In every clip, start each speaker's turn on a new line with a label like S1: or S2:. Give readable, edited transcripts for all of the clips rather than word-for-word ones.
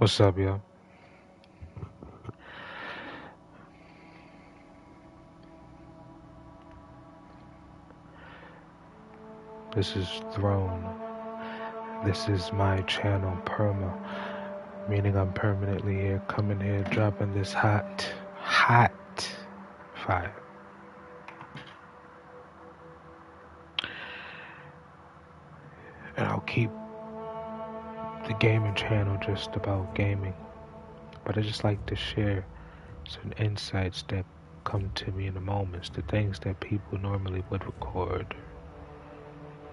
S1: What's up, yo? This is Throne. This is my channel, Perma, meaning I'm permanently here, coming here, dropping this hot fire. And I'll keep the gaming channel just about gaming. But I just like to share certain insights that come to me in the moments, the things that people normally would record,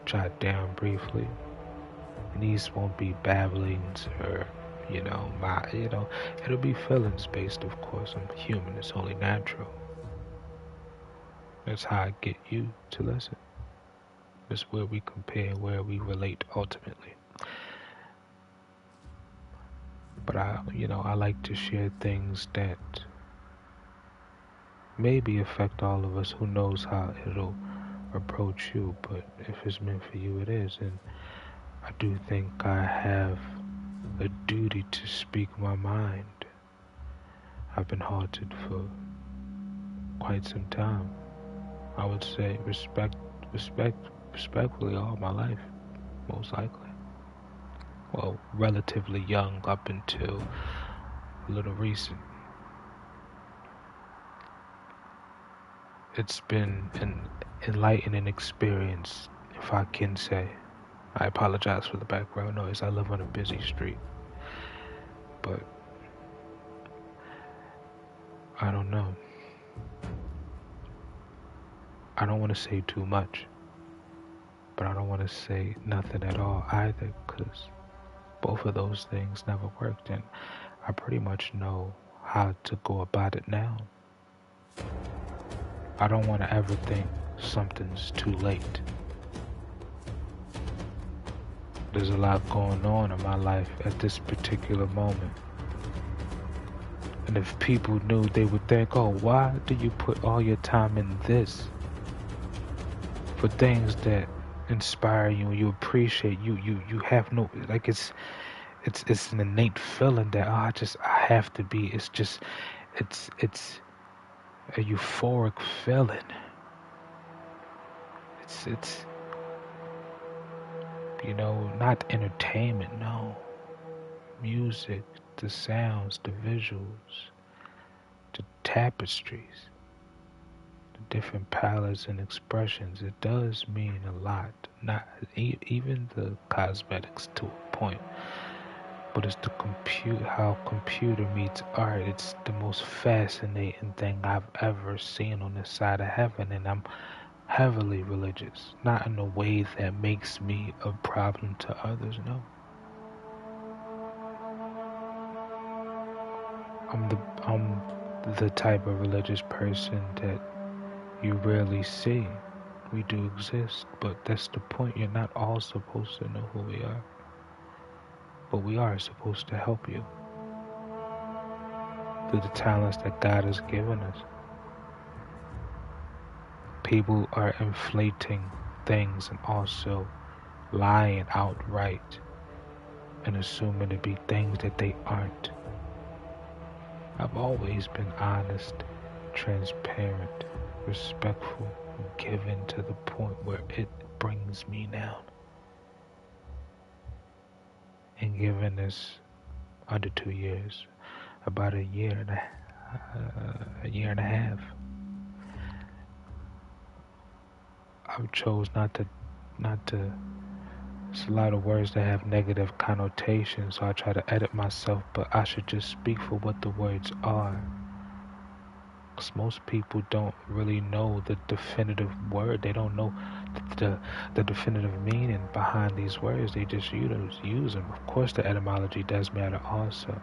S1: jot down briefly. And these won't be babblings or it'll be feelings based, of course. I'm human, it's only natural. That's how I get you to listen. It's where we compare, where we relate ultimately. But I like to share things that maybe affect all of us. Who knows how it'll approach you, but if it's meant for you, it is. And I do think I have a duty to speak my mind. I've been haunted for quite some time. I would say respectfully all my life, most likely. Well, relatively young up until a little recent. It's been an enlightening experience, if I can say. I apologize for the background noise. I live on a busy street. But I don't know. I don't want to say too much, but I don't want to say nothing at all either, because both of those things never worked, and I pretty much know how to go about it now. I don't want to ever think something's too late. There's a lot going on in my life at this particular moment. And if people knew, they would think, oh, why do you put all your time in this? For things that inspire you, you appreciate, you have no, like it's an innate feeling that, I have to be, it's a euphoric feeling. It's not entertainment, no. Music, the sounds, the visuals, the tapestries, the different palettes and expressions. It does mean a lot. Not even the cosmetics to a point, but it's the how computer meets art. It's the most fascinating thing I've ever seen on this side of heaven, and I'm heavily religious. Not in a way that makes me a problem to others, no. I'm the type of religious person that you rarely see. We do exist, but that's the point. You're not all supposed to know who we are, but we are supposed to help you through the talents that God has given us. People are inflating things and also lying outright and assuming to be things that they aren't. I've always been honest, transparent, respectful, given to the point where it brings me down. And given this under 2 years, about a year and a half, I've chose not to. It's a lot of words that have negative connotations, so I try to edit myself. But I should just speak for what the words are. Because most people don't really know the definitive word. They don't know the definitive meaning behind these words. They just use them. Of course, the etymology does matter also,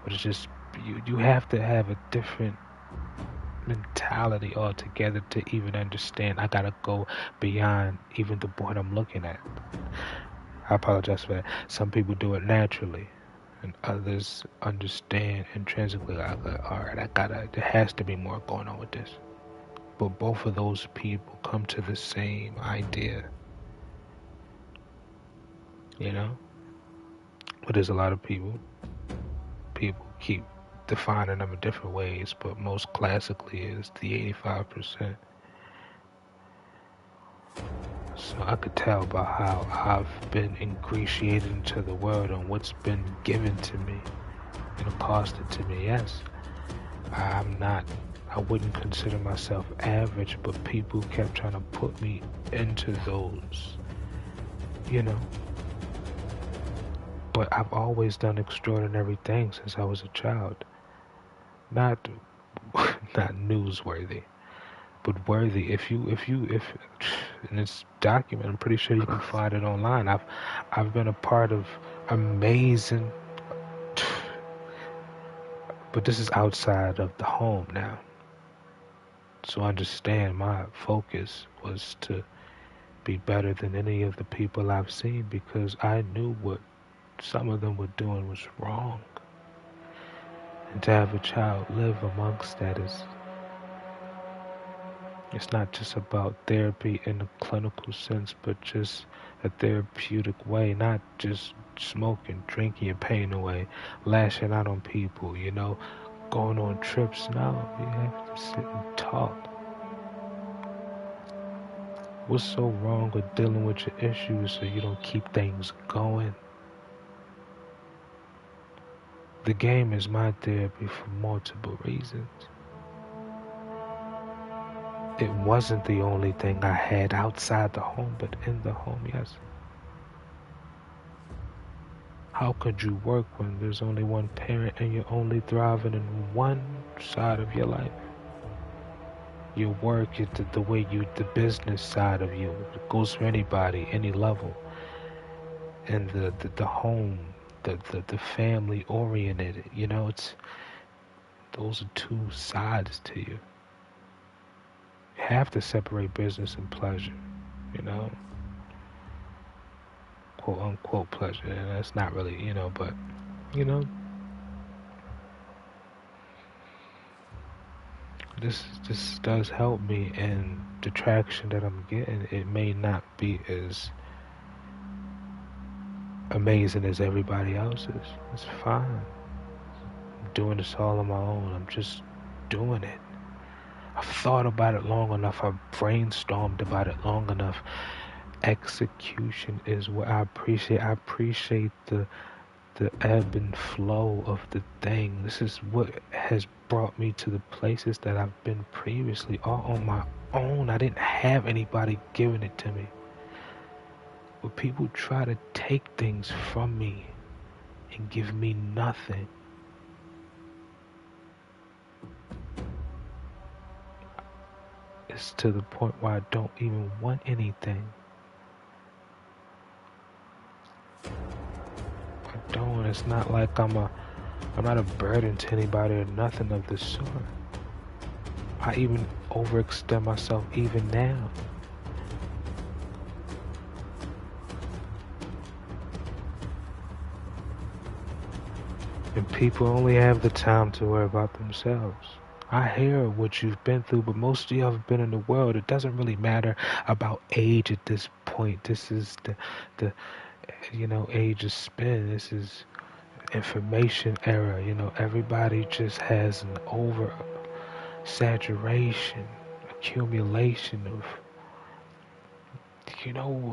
S1: but it's just you have to have a different mentality altogether to even understand. I gotta go beyond even the what I'm looking at. I apologize for that. Some people do it naturally, and others understand intrinsically. Like, all right, there has to be more going on with this. But both of those people come to the same idea, you know. But there's a lot of people people keep defining them in different ways, but most classically is the 85%. So I could tell by how I've been ingratiated into the world and what's been given to me and accosted to me. Yes, I wouldn't consider myself average, but people kept trying to put me into those, you know. But I've always done extraordinary things since I was a child. Not not newsworthy, but worthy. If and it's documented, I'm pretty sure you can find it online. I've been a part of amazing, but this is outside of the home now. So understand, my focus was to be better than any of the people I've seen, because I knew what some of them were doing was wrong. And to have a child live amongst that is, it's not just about therapy in a clinical sense, but just a therapeutic way, not just smoking, drinking your pain away, lashing out on people, going on trips. No, we have to sit and talk. What's so wrong with dealing with your issues so you don't keep things going? The game is my therapy for multiple reasons. It wasn't the only thing I had outside the home, but in the home, yes. How could you work when there's only one parent and you're only thriving in one side of your life? Your work is the way the business side of you. It goes for anybody, any level. And the home, the family oriented, it's, those are two sides to you. You have to separate business and pleasure, quote unquote pleasure. And that's not really, but, this does help me, and the traction that I'm getting, it may not be as amazing as everybody else's. It's fine. I'm doing this all on my own. I'm just doing it. I've thought about it long enough. I've brainstormed about it long enough. Execution is what I appreciate. I appreciate the ebb and flow of the thing. This is what has brought me to the places that I've been previously, all on my own. I didn't have anybody giving it to me. But people try to take things from me and give me nothing. It's to the point where I don't even want anything. I don't. It's not like I'm not a burden to anybody or nothing of the sort. I even overextend myself even now. And people only have the time to worry about themselves. I hear what you've been through, but most of you have been in the world. It doesn't really matter about age at this point. This is the age of spin. This is information era. Everybody just has an over saturation, accumulation of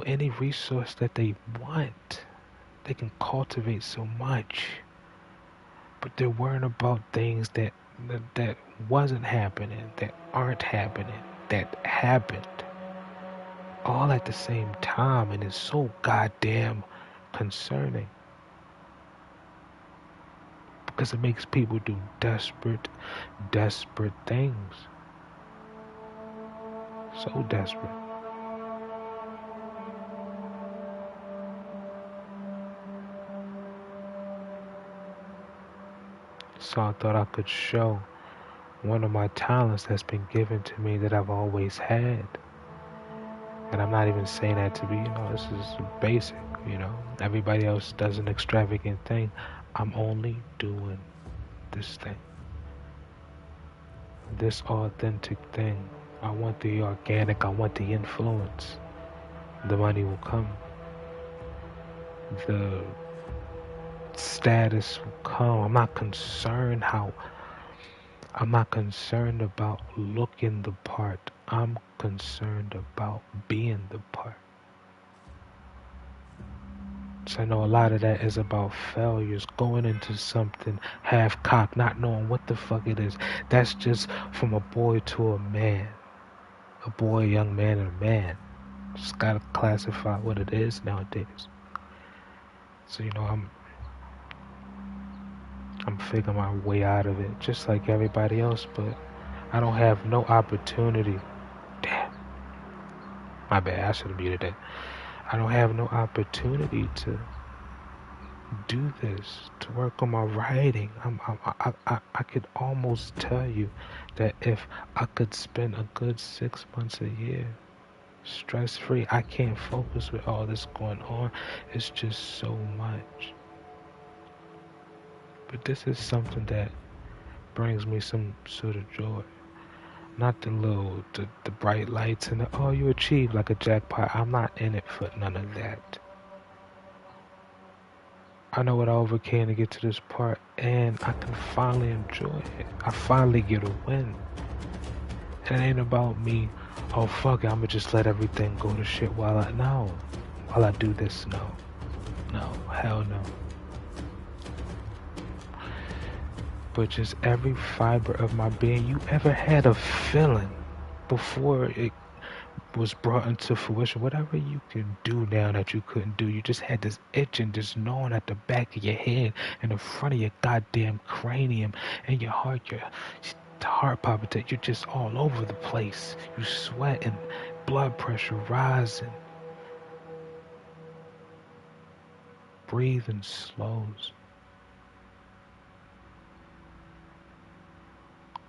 S1: any resource that they want. They can cultivate so much, but they're worrying about things that wasn't happening, that aren't happening, that happened, all at the same time, and it's so goddamn concerning, because it makes people do desperate things. So desperate. So I thought I could show one of my talents that's been given to me that I've always had. And I'm not even saying that to be, this is basic, Everybody else does an extravagant thing. I'm only doing this thing. This authentic thing. I want the organic, I want the influence. The money will come. The status will come. I'm not concerned about looking the part. I'm concerned about being the part. So I know a lot of that is about failures, going into something half-cocked, not knowing what the fuck it is. That's just from a boy to a man. A boy, a young man, and a man. Just gotta classify what it is nowadays. So I'm figuring my way out of it, just like everybody else. But I don't have no opportunity. Damn, my bad. I should have muted that. I don't have no opportunity to do this, to work on my writing. I could almost tell you that if I could spend a good 6 months a year stress free, I can't focus with all this going on. It's just so much. But this is something that brings me some sort of joy. Not the bright lights and oh, you achieved like a jackpot. I'm not in it for none of that. I know what I overcame to get to this part, and I can finally enjoy it. I finally get a win. And it ain't about me, oh fuck it, I'ma just let everything go to shit while I do this. No, hell no. But just every fiber of my being, you ever had a feeling before it was brought into fruition, whatever you can do now that you couldn't do, you just had this itching, just gnawing at the back of your head, in the front of your goddamn cranium, and your heart palpitate, you're just all over the place, you sweating, blood pressure rising, breathing slows,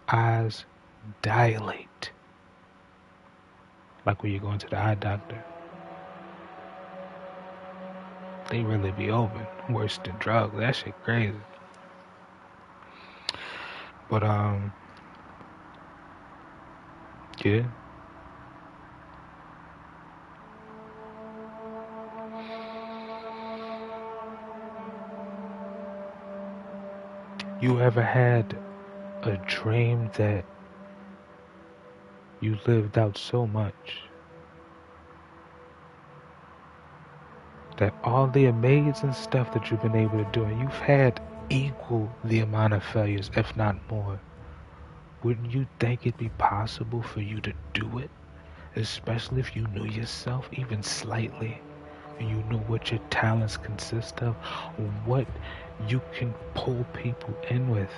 S1: eyes dilate, like when you're going to the eye doctor. They really be open. Worse than drugs. That shit crazy. But yeah. You ever had a dream that you lived out so much that all the amazing stuff that you've been able to do, and you've had equal the amount of failures, if not more, wouldn't you think it'd be possible for you to do it? Especially if you knew yourself even slightly, and you knew what your talents consist of, what you can pull people in with.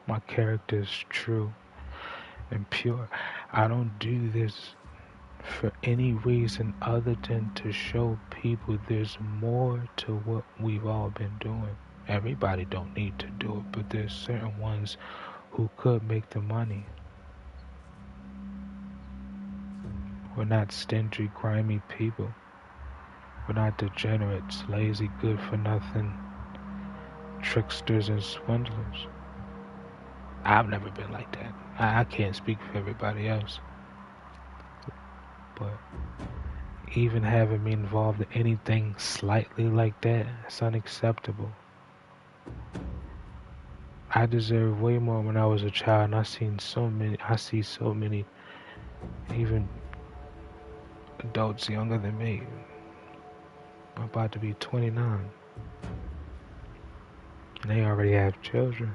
S1: My character is true and pure. I don't do this for any reason other than to show people there's more to what we've all been doing. Everybody don't need to do it, but there's certain ones who could make the money. We're not stingy, grimy people. We're not degenerates, lazy, good for nothing, tricksters and swindlers. I've never been like that. I can't speak for everybody else. But even having me involved in anything slightly like that, it's unacceptable. I deserve way more when I was a child, and I see so many, even adults younger than me. I'm about to be 29. And they already have children.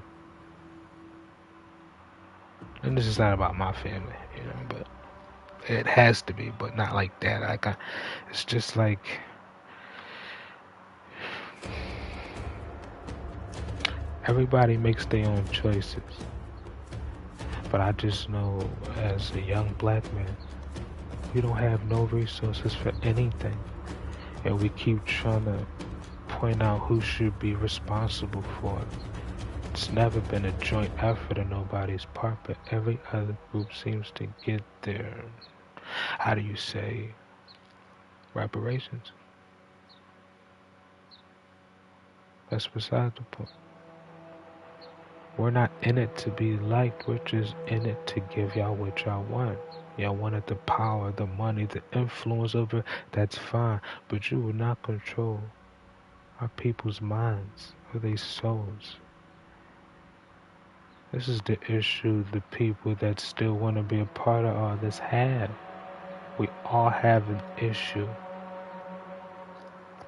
S1: And this is not about my family, but it has to be, but not like that. It's just like, everybody makes their own choices. But I just know, as a young black man, we don't have no resources for anything. And we keep trying to point out who should be responsible for it. It's never been a joint effort on nobody's part, but every other group seems to get their, how do you say, reparations. That's beside the point. We're not in it to be liked, we're just in it to give y'all what y'all want. Y'all wanted the power, the money, the influence over it. That's fine. But you will not control our people's minds or their souls. This is the issue the people that still want to be a part of all this have. We all have an issue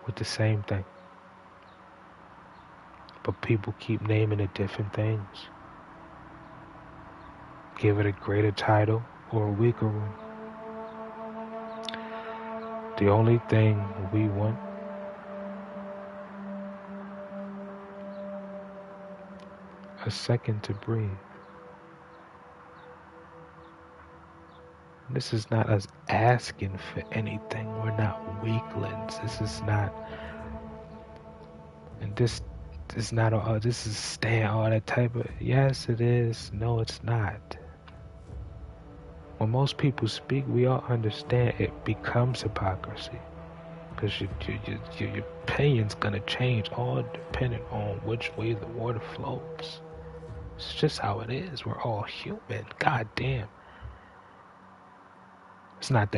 S1: with the same thing. But people keep naming it different things. Give it a greater title or a weaker one. The only thing we want a second to breathe. This is not us asking for anything. We're not weaklings. This is not, and this is not, this is staying all that type of, yes it is, no it's not. When most people speak, we all understand it becomes hypocrisy. Because your opinion's going to change all depending on which way the water flows. It's just how it is. We're all human. God damn. It's not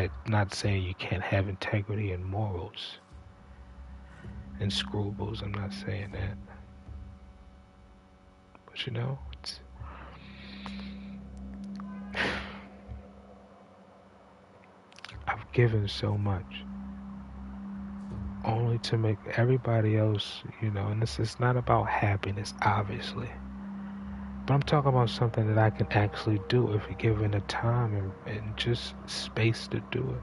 S1: saying you can't have integrity and morals and scruples. I'm not saying that. But you know, I've given so much only to make everybody else, and this is not about happiness, obviously. But I'm talking about something that I can actually do if given the time and just space to do it.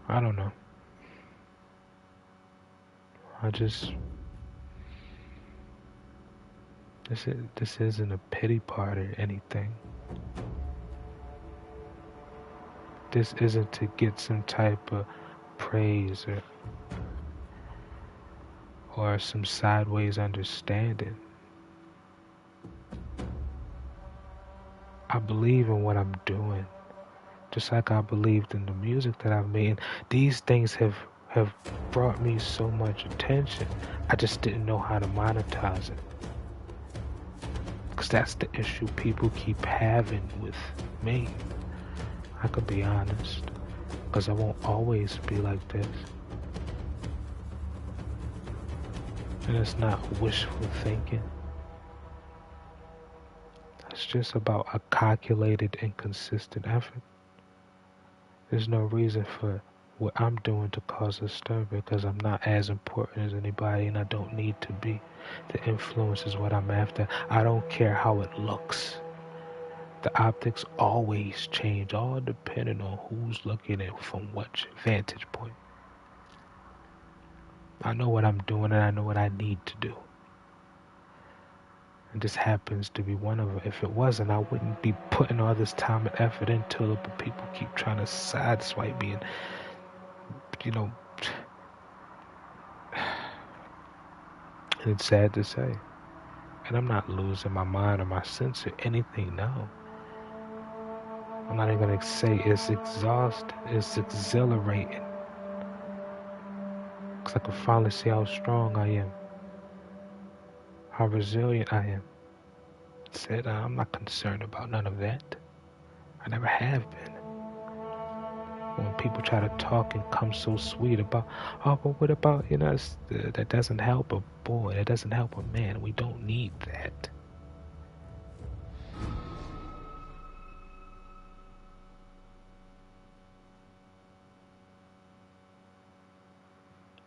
S1: I don't know. This isn't a pity party or anything. This isn't to get some type of praise or some sideways understanding. I believe in what I'm doing, just like I believed in the music that I've made. These things have brought me so much attention. I just didn't know how to monetize it. Because that's the issue people keep having with me. I could be honest, because I won't always be like this. And it's not wishful thinking. It's just about a calculated and consistent effort. There's no reason for what I'm doing to cause a stir, because I'm not as important as anybody and I don't need to be. The influence is what I'm after. I don't care how it looks. The optics always change, all depending on who's looking at it from what vantage point. I know what I'm doing and I know what I need to do. And this happens to be one of them. If it wasn't, I wouldn't be putting all this time and effort into it, but people keep trying to sideswipe me and, and it's sad to say. And I'm not losing my mind or my sense or anything, no. I'm not even going to say it's exhausting, it's exhilarating. Because I can finally see how strong I am, how resilient I am. Said I'm not concerned about none of that. I never have been. When people try to talk and come so sweet about, oh, but what about, that doesn't help a boy, that doesn't help a man. We don't need that.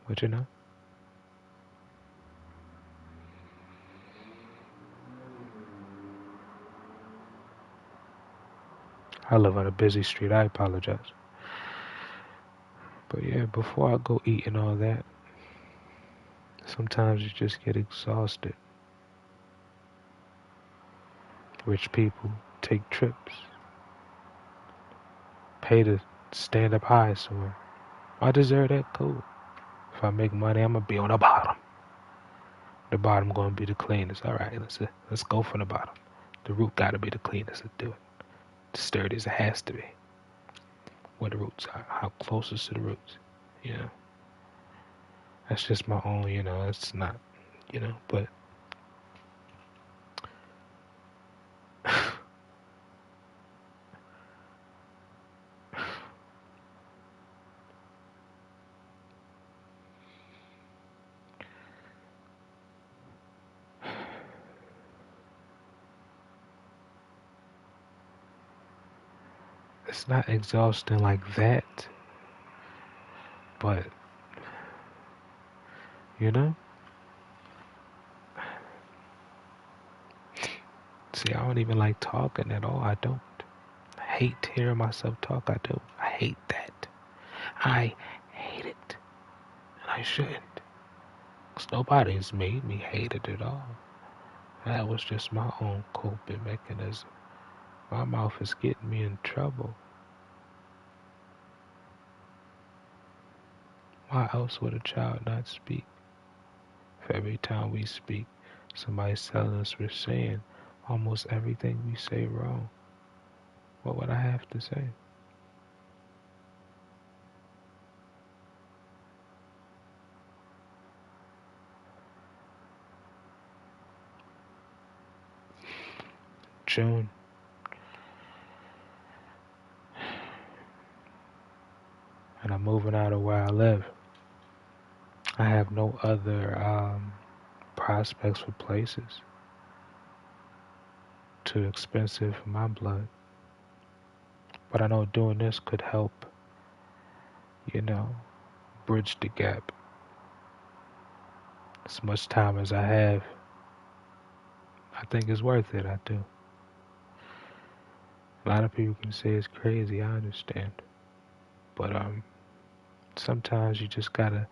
S1: But I live on a busy street, I apologize. But yeah, before I go eat and all that, sometimes you just get exhausted. Rich people take trips, pay to stand up high somewhere. I deserve that, cool. If I make money, I'm gonna be on the bottom. The bottom gonna be the cleanest. All right, let's go from the bottom. The root gotta be the cleanest. Let's do it. The sturdiest it has to be. Where the roots are, how closest to the roots. That's just my own. It's not. But it's not exhausting like that, but you know. See, I don't even like talking at all. I don't. I hate hearing myself talk. I do. I hate that. I hate it, and I shouldn't. 'Cause nobody's made me hate it at all. That was just my own coping mechanism. My mouth is getting me in trouble. Why else would a child not speak? If every time we speak, somebody's telling us we're saying almost everything we say wrong, what would I have to say? June, and I'm moving out of where I live. I have no other prospects for places. Too expensive for my blood. But I know doing this could help, you know, bridge the gap. As much time as I have, I think it's worth it. I do. A lot of people can say it's crazy. I understand. But sometimes you just gotta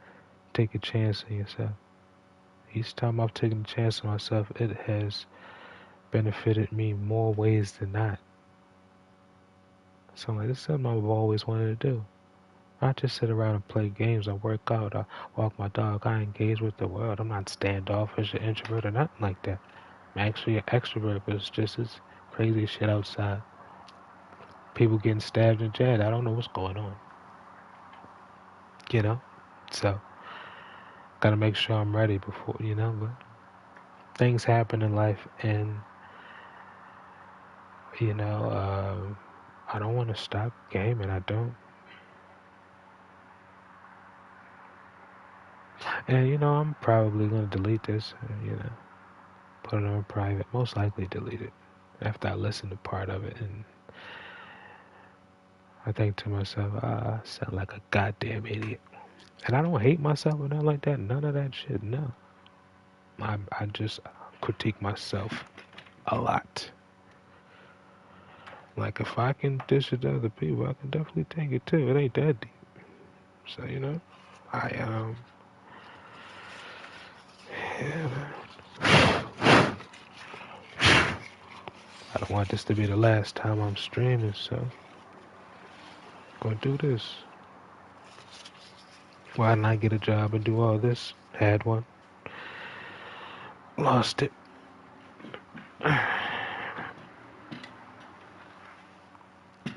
S1: take a chance on yourself. Each time I've taken a chance on myself, it has benefited me more ways than not. So I'm like, this is something I've always wanted to do. Not just sit around and play games. I work out. I walk my dog. I engage with the world. I'm not standoffish or introvert or nothing like that. I'm actually an extrovert, but it's just this crazy shit outside. People getting stabbed and jabbed. I don't know what's going on. You know? So, gotta make sure I'm ready before, but things happen in life and, I don't want to stop gaming. I don't. And, I'm probably gonna delete this, put it on private. Most likely delete it after I listen to part of it. And I think to myself, I sound like a goddamn idiot. And I don't hate myself or nothing like that. None of that shit. No. I just critique myself a lot. Like if I can dish it to other people, I can definitely take it too. It ain't that deep. So I yeah, I don't want this to be the last time I'm streaming, so I'm gonna do this. Why didn't I get a job and do all this? Had one, lost it.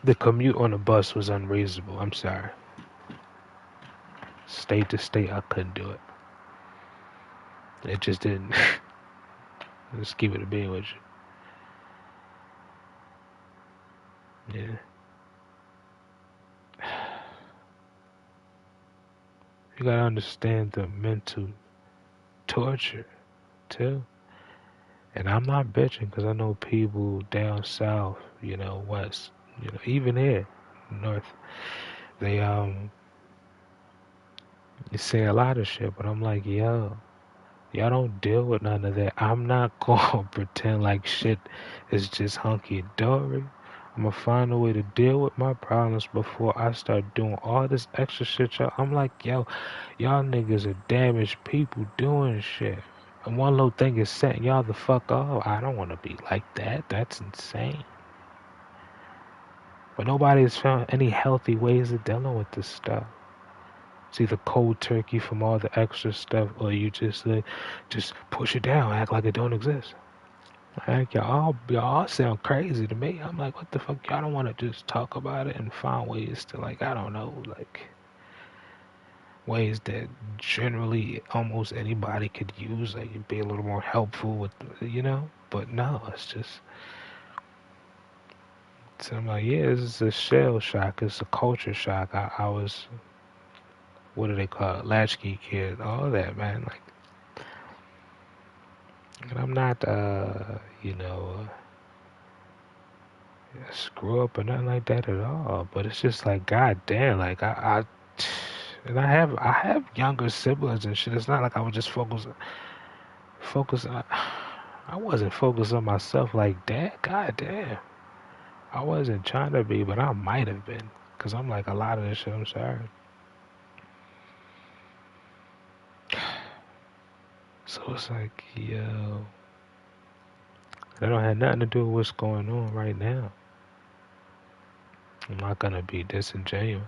S1: The commute on the bus was unreasonable. I'm sorry. State to state, I couldn't do it. It just didn't. Just keep it a being with you. Yeah. You gotta understand the mental torture, too. And I'm not bitching because I know people down south, west, even here, north, they, you say a lot of shit, but I'm like, yo, y'all don't deal with none of that. I'm not gonna pretend like shit is just hunky dory. I'm gonna find a way to deal with my problems before I start doing all this extra shit. I'm like, yo, y'all niggas are damaged people doing shit. And one little thing is setting y'all the fuck off. I don't want to be like that. That's insane. But nobody has found any healthy ways of dealing with this stuff. It's either cold turkey from all the extra stuff, or you just push it down, act like it don't exist. Like y'all sound crazy to me. I'm like, what the fuck? Y'all don't want to just talk about it and find ways to I don't know, ways that generally almost anybody could use. Like be a little more helpful with. But no, it's just. So I'm like, yeah, this is a shell shock. It's a culture shock. I was, what do they call it? Latchkey kid, all that, man. And I'm not, screw up or nothing like that at all. But it's just like, god damn, like and I have younger siblings and shit. It's not like I was just focus. I wasn't focused on myself like that. God damn, I wasn't trying to be, but I might have been. Cause I'm like a lot of this shit. I'm sorry. So it's like, yo, that don't have nothing to do with what's going on right now. I'm not gonna be disingenuous.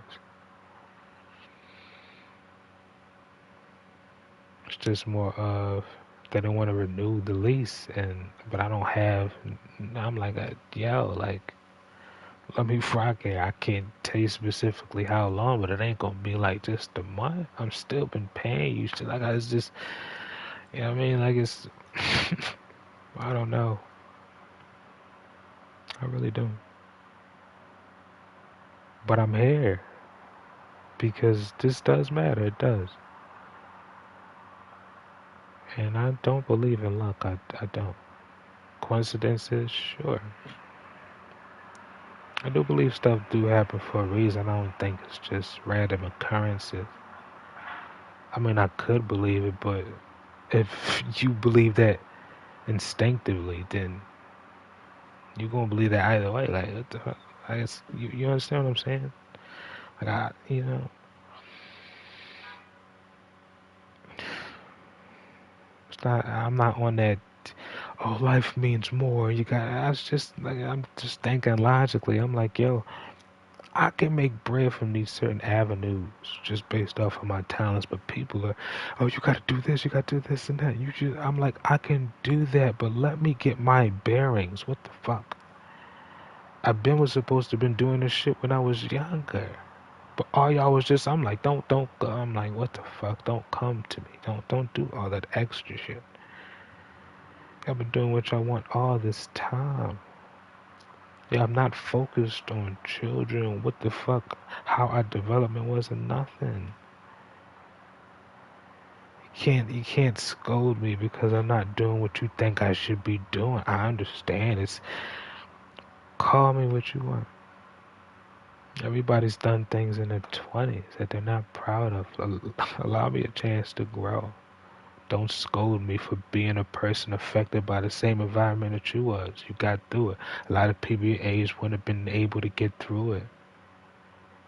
S1: It's just more of they don't want to renew the lease, but I don't have. I'm like, yo, like let me rock it. I can't tell you specifically how long, but it ain't gonna be like just a month. I'm still been paying you shit. Like it's just, you know what I mean? Like it's, I don't know. I really don't. But I'm here because this does matter. It does. And I don't believe in luck. I don't. Coincidences, sure. I do believe stuff do happen for a reason. I don't think it's just random occurrences. I mean, I could believe it, but if you believe that instinctively, then you're gonna believe that either way. Like, what the fuck? I guess you understand what I'm saying? Like, it's not. I'm not on that. Oh, life means more. You got. I was just like, I'm just thinking logically. I'm like, yo, I can make bread from these certain avenues just based off of my talents, but people are, oh, you gotta do this, you gotta do this and that. I'm like, I can do that, but let me get my bearings. What the fuck? Was supposed to been doing this shit when I was younger, but all y'all was just, I'm like, don't. I'm like, what the fuck? Don't come to me. Don't do all that extra shit. I've been doing what y'all want all this time. Yeah, I'm not focused on children. What the fuck? How our development was and nothing. You can't scold me because I'm not doing what you think I should be doing. I understand. It's call me what you want. Everybody's done things in their 20s that they're not proud of. Allow me a chance to grow. Don't scold me for being a person affected by the same environment that you was. You got through it. A lot of people your age wouldn't have been able to get through it.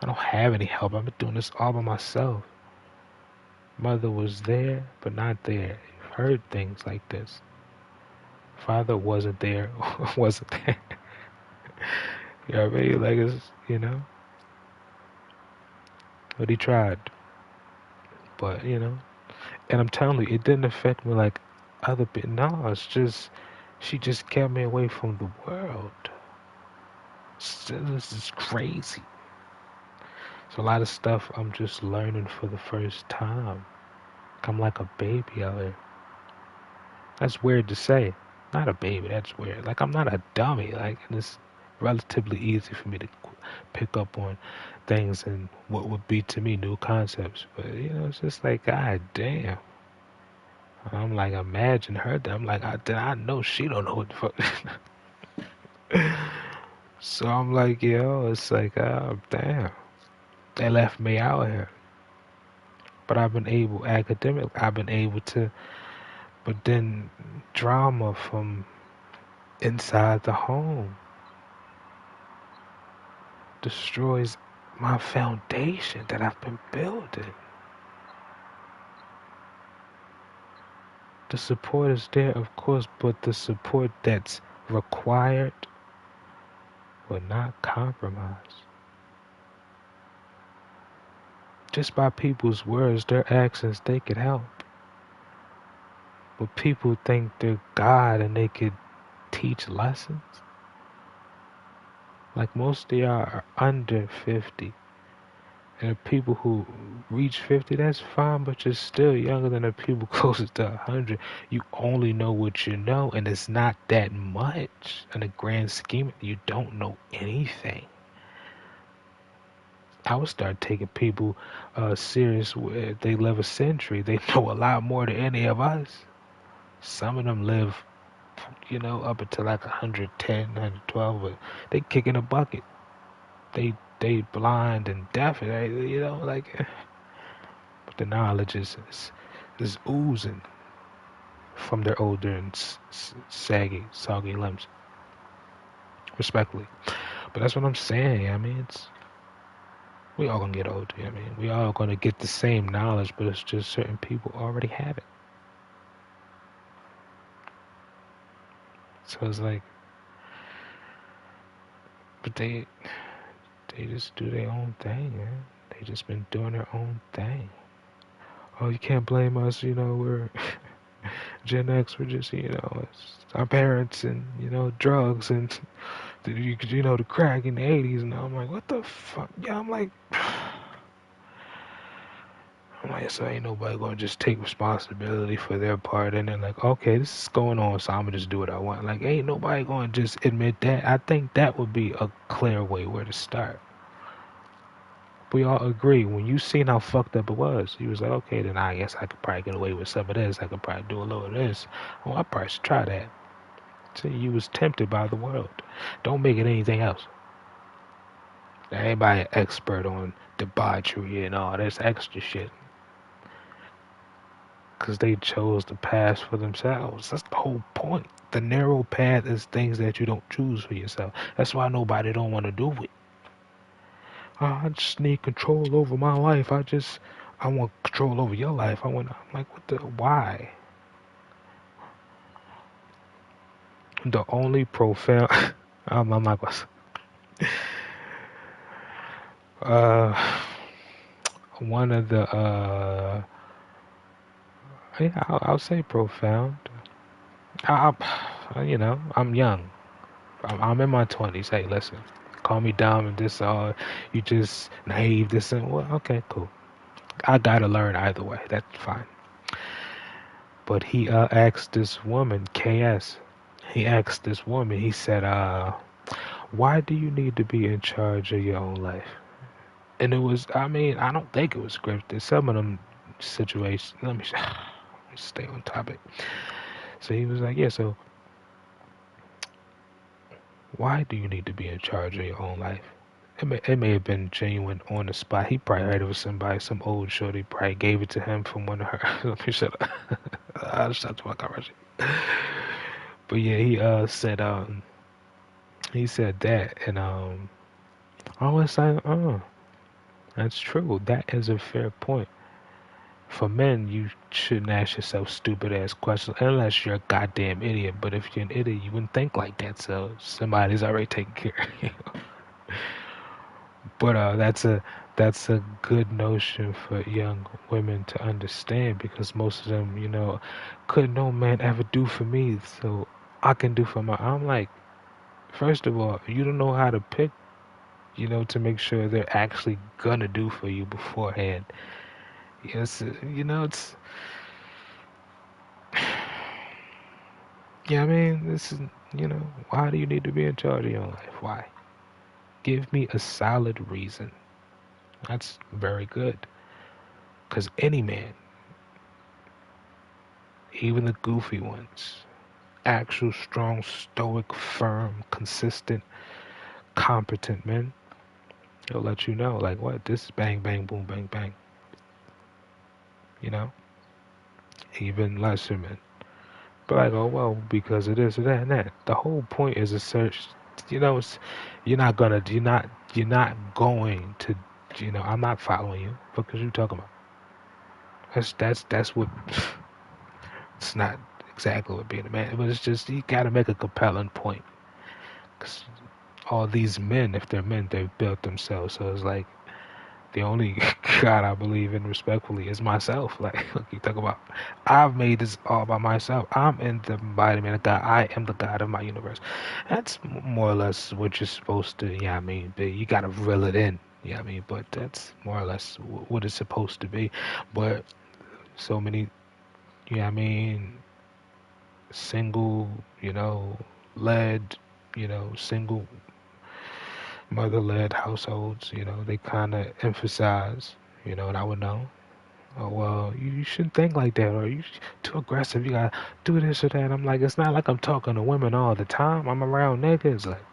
S1: I don't have any help. I've been doing this all by myself. Mother was there, but not there. You've heard things like this. Father wasn't there, wasn't there. You know what I mean? Like but he tried. But, and I'm telling you, it didn't affect me like other people. No, it's just, she just kept me away from the world. This is crazy. So a lot of stuff I'm just learning for the first time. I'm like a baby out here. That's weird to say. Not a baby, that's weird. Like, I'm not a dummy. Like, and it's relatively easy for me to pick up on things and what would be to me new concepts. But, it's just like, god damn. I'm like, imagine her. I'm like, I know she don't know what the fuck. So I'm like, yo, it's like, oh, damn. They left me out here. But I've been able to, but then drama from inside the home destroys my foundation that I've been building. The support is there, of course, but the support that's required will not compromise. Just by people's words, their actions, they could help. But people think they're God and they could teach lessons. Like most of y'all are under 50. And the people who reach 50, that's fine, but you're still younger than the people closest to 100. You only know what you know, and it's not that much. In the grand scheme, you don't know anything. I would start taking people serious. They live a century. They know a lot more than any of us. Some of them live up until like 110, 112, but they kicking a bucket. They blind and deaf, like, but the knowledge is oozing from their older and saggy, soggy limbs, respectfully. But that's what I'm saying. I mean, we all gonna get old. I mean, we all gonna get the same knowledge, but it's just certain people already have it. So it's like, but they just do their own thing, man. They just been doing their own thing. Oh, you can't blame us. We're Gen X. We're just, it's our parents and drugs and the crack in the '80s. And I'm like, what the fuck? Yeah, I'm like, so ain't nobody gonna just take responsibility for their part and then like, okay, this is going on, so I'm gonna just do what I want. Like, ain't nobody gonna just admit that. I think that would be a clear way where to start. We all agree when you seen how fucked up it was, you was like, okay, then I guess I could probably get away with some of this. I could probably do a little of this. Oh, I probably should try that. See, you was tempted by the world. Don't make it anything else. Everybody an expert on debauchery and all this extra shit. Because they chose the path for themselves. That's the whole point. The narrow path is things that you don't choose for yourself. That's why nobody don't want to do it. I just need control over my life. I want control over your life. I'm like, what the, why? The only profound, I'm not gonna, uh, one of the, yeah, I'll say profound. I'm young. I'm in my 20s. Hey, listen, call me dumb and this, you just naive, this and, well, okay, cool. I gotta learn either way. That's fine. But he asked this woman, KS, he asked this woman, he said, why do you need to be in charge of your own life? And it was, I mean, I don't think it was scripted. Some of them situations, let me stay on topic. So he was like, yeah, so why do you need to be in charge of your own life? It may have been genuine on the spot. He probably heard it was somebody, some old shorty probably gave it to him from one of her. Let me shut up. I'll shut the fuck up. But yeah, he said that, and I was like, that's true. That is a fair point. For men, you shouldn't ask yourself stupid ass questions unless you're a goddamn idiot. But if you're an idiot, you wouldn't think like that. So somebody's already taking care of you. But that's a good notion for young women to understand because most of them, couldn't no man ever do for me, so I can do for my. I'm like, first of all, you don't know how to pick, to make sure they're actually gonna do for you beforehand. Yes, it's. Yeah, I mean, this is, why do you need to be in charge of your life? Why? Give me a solid reason. That's very good. Because any man, even the goofy ones, actual, strong, stoic, firm, consistent, competent men, he'll let you know, like, what? This is bang, bang, boom, bang, bang. You know? Even lesser men. But like, oh, well, because of this or that and that. The whole point is a search. You're not gonna, you're not going to, I'm not following you. What are you talking about? That's what, it's not exactly what being a man, but it's just, you gotta make a compelling point. Because all these men, if they're men, they've built themselves. So it's like the only God I believe in respectfully is myself. Like you talk about, I've made this all by myself. I'm in the embodiment of God. I am the God of my universe. That's more or less what you're supposed to. Yeah, I mean, but you gotta reel it in. Yeah, I mean, but that's more or less what it's supposed to be. But so many, yeah, I mean, single, led, single mother-led households, they kind of emphasize, and I would know, Oh well, you shouldn't think like that, or you too aggressive. You gotta do this or that. I'm like, it's not like I'm talking to women all the time. I'm around niggas. Like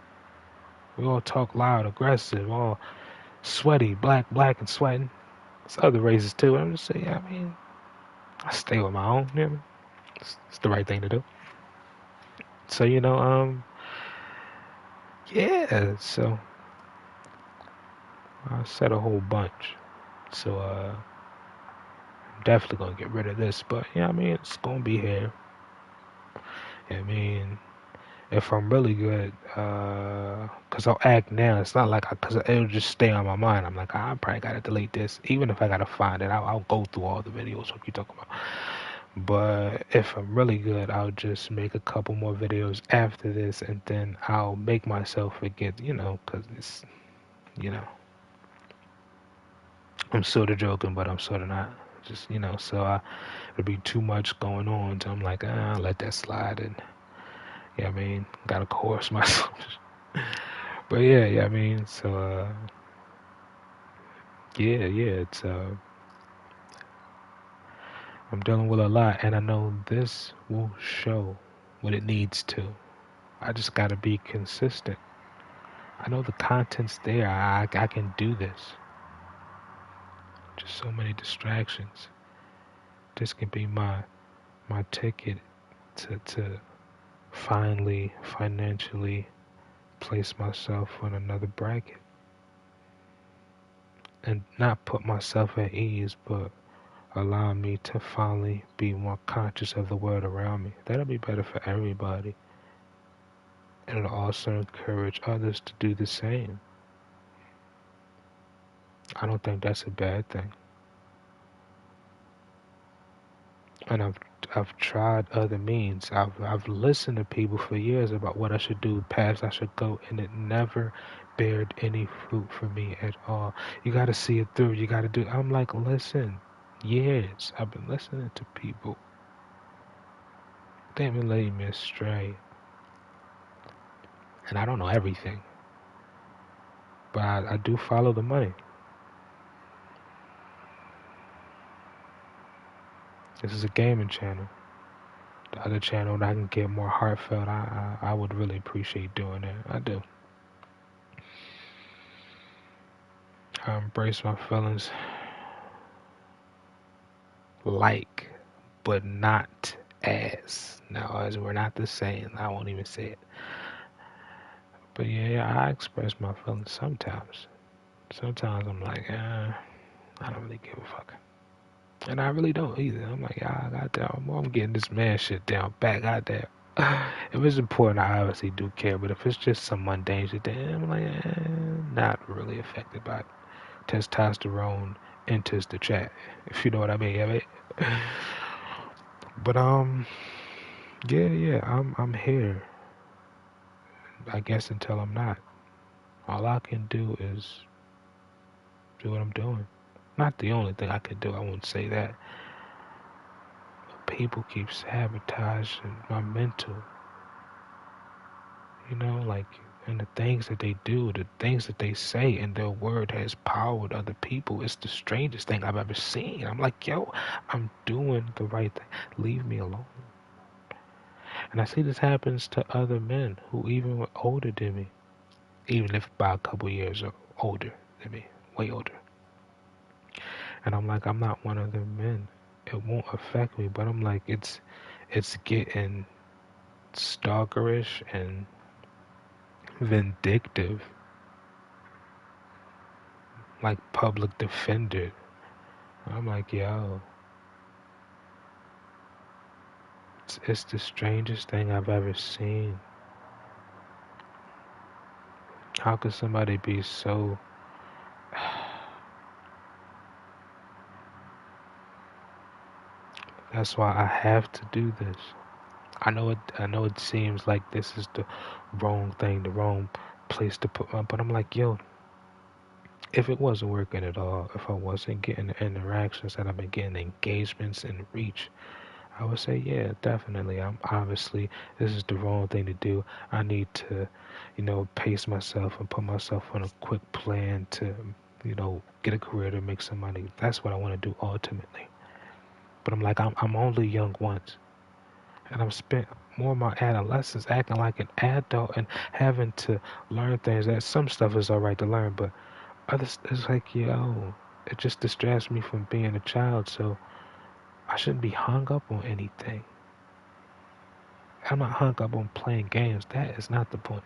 S1: we all talk loud, aggressive, all sweaty, black and sweating. It's other races too. I'm just saying. I mean, I stay with my own. You know what I mean? It's the right thing to do. So yeah. So I said a whole bunch. So I'm definitely gonna get rid of this. But yeah, I mean, it's gonna be here. I mean, if I'm really good, cause I'll act now. It's not like cause it'll just stay on my mind. I'm like, I probably gotta delete this. Even if I gotta find it, I'll go through all the videos. What you talking about? But if I'm really good, I'll just make a couple more videos after this, and then I'll make myself forget. Cause it's you know, I'm sort of joking, but I'm sort of not. Just so it'll be too much going on. So I'm like, I'll let that slide, and yeah, I mean, gotta coerce myself. But yeah, I mean, so yeah, it's I'm dealing with a lot, and I know this will show what it needs to. I just gotta be consistent. I know the content's there. I can do this. Just so many distractions. This can be my ticket to finally financially place myself on another bracket and not put myself at ease, but allow me to finally be more conscious of the world around me. That'll be better for everybody. And it'll also encourage others to do the same. I don't think that's a bad thing. And I've tried other means. I've listened to people for years about what I should do, paths I should go, and it never bared any fruit for me at all. You gotta see it through. You gotta do. I'm like, listen, years I've been listening to people. They've been leading me astray, and I don't know everything, but I do follow the money. This is a gaming channel. The other channel that I can get more heartfelt, I would really appreciate doing that. I do. I embrace my feelings like, but not as. Now, as we're not the same. I won't even say it. But yeah, I express my feelings sometimes. Sometimes I'm like, I don't really give a fuck. And I really don't either. I'm like, goddamn, I'm getting this man shit down back. Goddamn. If it's important, I obviously do care. But if it's just some mundane shit, then I'm like, not really affected by it. Testosterone enters the chat, if you know what I mean. But yeah, I'm here. I guess until I'm not. All I can do is do what I'm doing. Not the only thing I can do. I won't say that. But people keep sabotaging my mental. Like, and the things that they do, the things that they say, and their word has powered other people. It's the strangest thing I've ever seen. I'm like, yo, I'm doing the right thing. Leave me alone. And I see this happens to other men who even were older than me, even if by a couple years or older than me, way older. And I'm like, I'm not one of them men. It won't affect me, but I'm like, it's getting stalkerish and vindictive, like public defender. I'm like, yo, it's the strangest thing I've ever seen. How could somebody be so? That's why I have to do this. I know it seems like this is the wrong thing, the wrong place to put my, but I'm like, yo, if it wasn't working at all, if I wasn't getting the interactions that I've been getting, engagements and reach, I would say, yeah, definitely. I'm obviously this is the wrong thing to do. I need to, pace myself and put myself on a quick plan to get a career to make some money. That's what I want to do ultimately. But I'm like, I'm only young once. And I've spent more of my adolescence acting like an adult and having to learn things that some stuff is alright to learn, but others, it's like, it just distracts me from being a child, so I shouldn't be hung up on anything. I'm not hung up on playing games. That is not the point.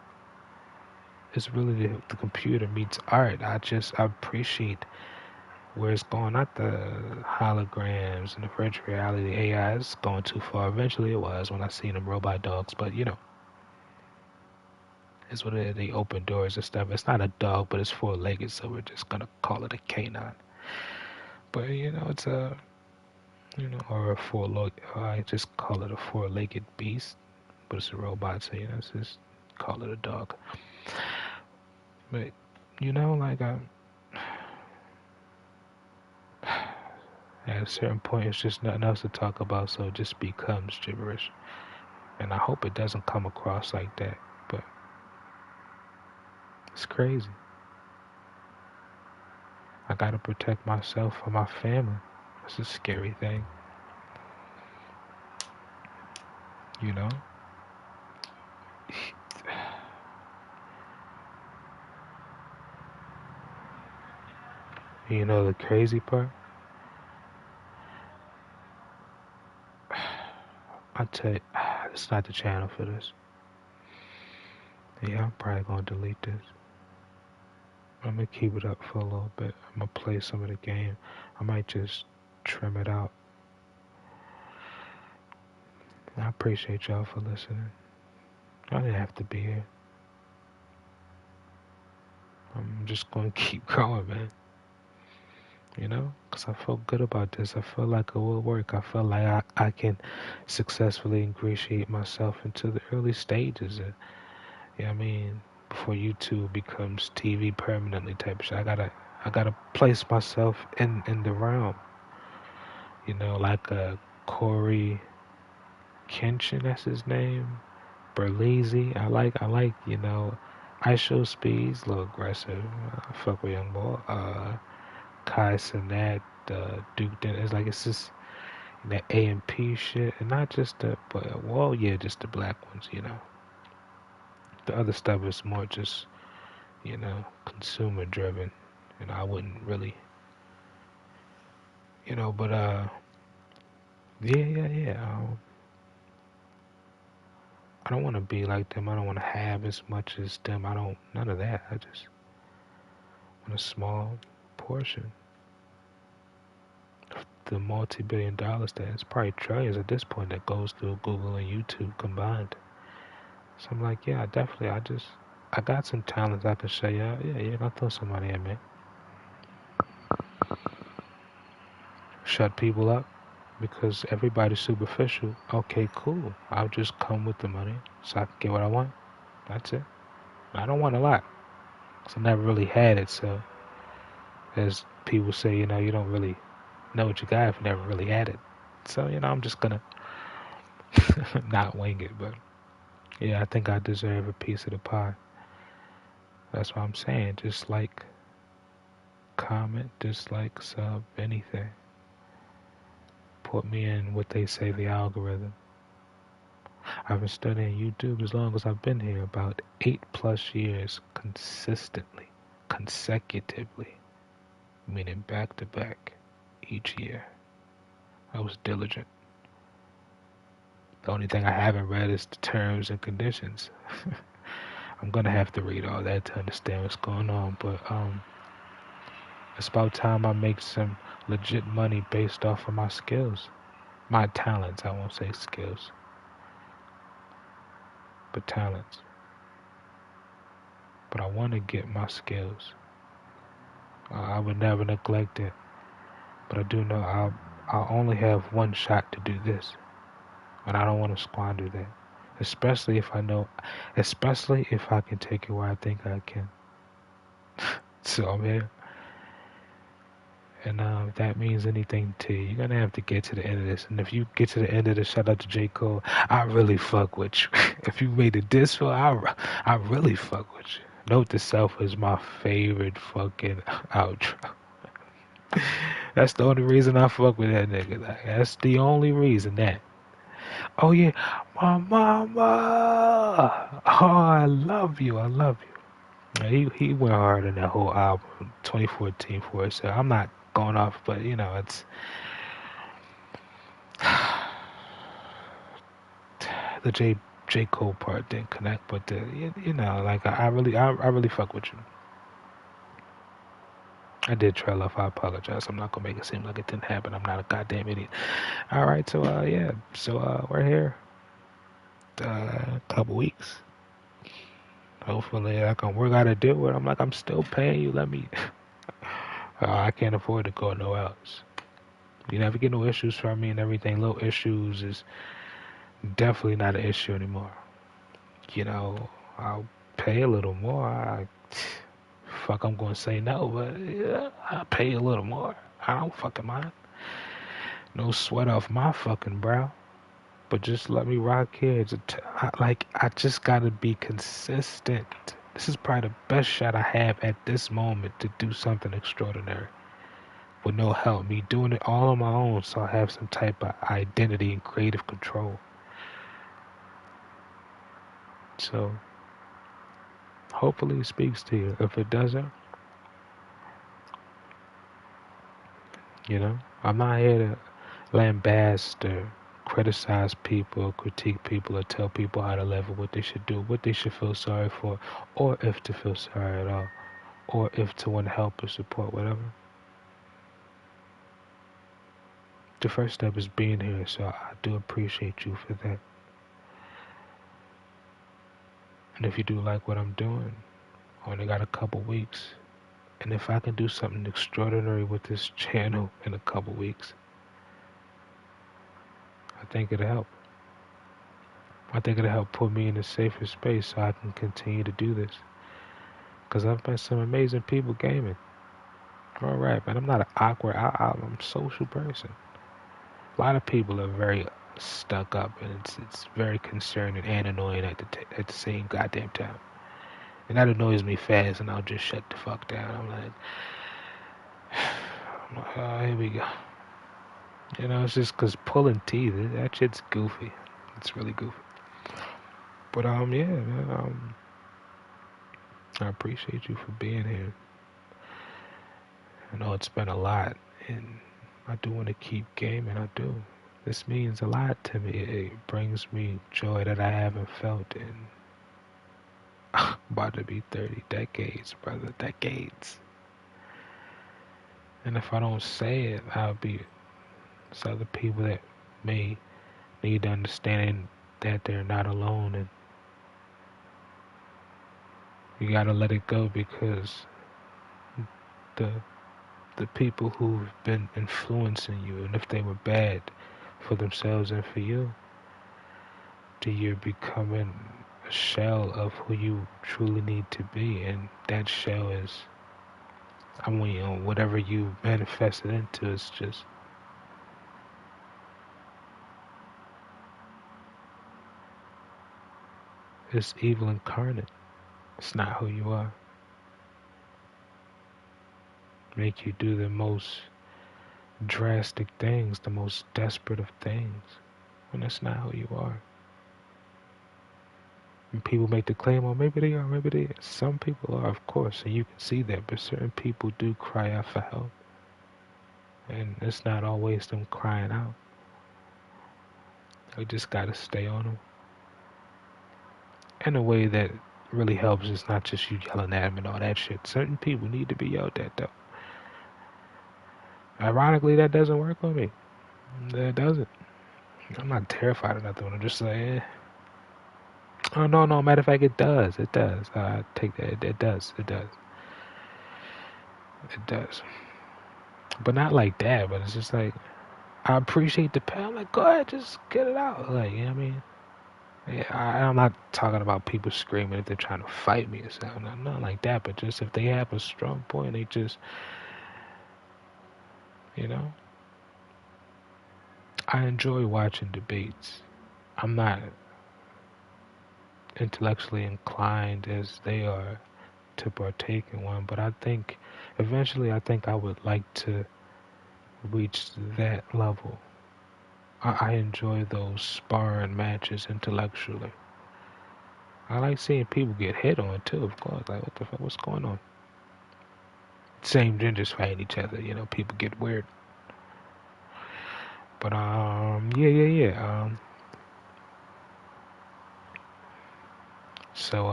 S1: It's really the computer meets art. I appreciate where it's going. Not the holograms and the virtual reality AI is going too far. Eventually it was when I seen them robot dogs, but it's what it is. They open doors and stuff. It's not a dog, but it's four-legged, so we're just gonna call it a canine. But it's a or a I just call it a four-legged beast, but it's a robot, so it's just call it a dog. But like at a certain point, it's just nothing else to talk about, so it just becomes gibberish. And I hope it doesn't come across like that, but it's crazy. I gotta protect myself and my family. It's a scary thing, you know? You know the crazy part? I tell you, it's not the channel for this. Yeah, I'm probably gonna delete this. I'm gonna keep it up for a little bit. I'm gonna play some of the game. I might just trim it out. I appreciate y'all for listening. I didn't have to be here. I'm just gonna keep going, man. Because I felt good about this. I feel like it will work. I feel like I can successfully ingratiate myself into the early stages. I mean, before YouTube becomes TV permanently type of shit, I gotta place myself in the realm. Like Corey Kenshin, that's his name. Berlizzi. I like, I show speeds, a little aggressive. I fuck with young boy. Kai Cenat, Duke Dennis. It's just that AMP shit, and not just just the black ones. The other stuff is more just, consumer driven. I wouldn't really, but yeah. I don't want to be like them. I don't want to have as much as them. None of that. I just want a small portion of the multi-billion dollars that it's probably trillions at this point that goes through Google and YouTube combined. So I'm like, yeah, definitely. I got some talents I can show you. Yeah, I'll throw some money in, man. Shut people up because everybody's superficial. Okay, cool. I'll just come with the money so I can get what I want. That's it. I don't want a lot because I never really had it. So, as people say, you don't really know what you got if you never really had it. So, I'm just gonna not wing it. But yeah, I think I deserve a piece of the pie. That's what I'm saying. Just like, comment, dislike, sub, anything. Put me in what they say the algorithm. I've been studying YouTube as long as I've been here, about 8+ years consistently, consecutively, meaning back to back each year. I was diligent. The only thing I haven't read is the terms and conditions. I'm gonna have to read all that to understand what's going on, but it's about time I make some legit money based off of my skills. My talents, I won't say skills, but talents. But I want to get my skills. I would never neglect it, but I do know I'll only have one shot to do this, and I don't want to squander that. Especially if I can take it where I think I can. So I'm here. And if that means anything to you, you're gonna have to get to the end of this. And if you get to the end of this, shout out to J. Cole. I really fuck with you. If you made it this far, I really fuck with you. Note to self is my favorite fucking outro. That's the only reason I fuck with that nigga. Like, that's the only reason that. Oh yeah, my mama. Oh, I love you. I love you. He went hard in that whole album, 2014 for it. So I'm not going off, but you know, it's the J Cole part didn't connect, but the you know, like I really fuck with you. I did trail off. I apologize. I'm not gonna make it seem like it didn't happen. I'm not a goddamn idiot. All right, so yeah, so we're here. A couple weeks. Hopefully I can work out a deal with. I'm like, I'm still paying you. Let me. I can't afford to go no else. You never get no issues from me and everything. Little issues is definitely not an issue anymore. You know, I'll pay a little more. Fuck, I'm gonna say no, but yeah, I'll pay a little more. I don't fucking mind. No sweat off my fucking brow. But just let me rock here. I just gotta be consistent. This is probably the best shot I have at this moment to do something extraordinary with no help. Me doing it all on my own, so I have some type of identity and creative control. So hopefully it speaks to you. If it doesn't, you know, I'm not here to lambast or criticize people, critique people, or tell people how to live or what they should do, what they should feel sorry for, or if to feel sorry at all, or if to want help or support, whatever. The first step is being here, so I do appreciate you for that. And if you do like what I'm doing, I only got a couple weeks. And if I can do something extraordinary with this channel in a couple weeks, I think it'll help. I think it'll help put me in a safer space so I can continue to do this. Because I've met some amazing people gaming. Alright, man, I'm not an awkward, I'm a social person. A lot of people are very stuck up, and it's very concerning and annoying at the same goddamn time. And that annoys me fast, and I'll just shut the fuck down. Oh, here we go. You know, it's just because pulling teeth, that shit's goofy. It's really goofy. But, yeah, man, I appreciate you for being here. I know it's been a lot, and I do want to keep gaming, I do. This means a lot to me. It brings me joy that I haven't felt in about to be 30 decades, brother. Decades. And if I don't say it, I'll be. It's other people that may need to understand that they're not alone, and you gotta let it go because the the people who've been influencing you, and if they were bad for themselves and for you, then you're becoming a shell of who you truly need to be, and that shell is, I mean, you know, whatever you manifest it into is just, it's evil incarnate. It's not who you are. Make you do the most drastic things, the most desperate of things, when that's not who you are. And people make the claim, oh, maybe they are, maybe they are. Some people are, of course, and you can see that, but certain people do cry out for help. And it's not always them crying out. We just gotta stay on them. In a way that really helps is not just you yelling at them and all that shit. Certain people need to be yelled at, though. Ironically, that doesn't work on me. That doesn't. I'm not terrified of nothing. I'm just saying, oh, no, no. Matter of fact, it does. It does. I take that. It does. It does. It does. But not like that. But it's just like, I appreciate the pain. I'm like, go ahead, just get it out. Like, you know what I mean? Yeah, I'm not talking about people screaming if they're trying to fight me or something. Not like that. But just if they have a strong point, they just, you know. I enjoy watching debates. I'm not intellectually inclined as they are, to partake in one, but I think eventually I would like to reach that level. I enjoy those sparring matches intellectually. I like seeing people get hit on too, of course. Like, what the fuck, what's going on? Same genders fighting each other, people get weird. But, yeah. So,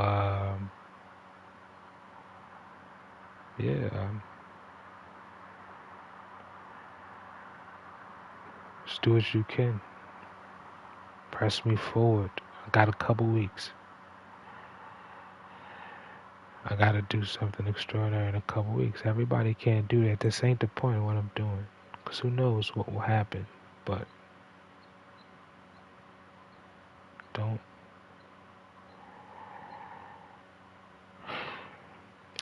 S1: yeah, just do what you can. Press me forward. I got a couple weeks. I gotta do something extraordinary in a couple weeks. Everybody can't do that. This ain't the point of what I'm doing. Because who knows what will happen. But don't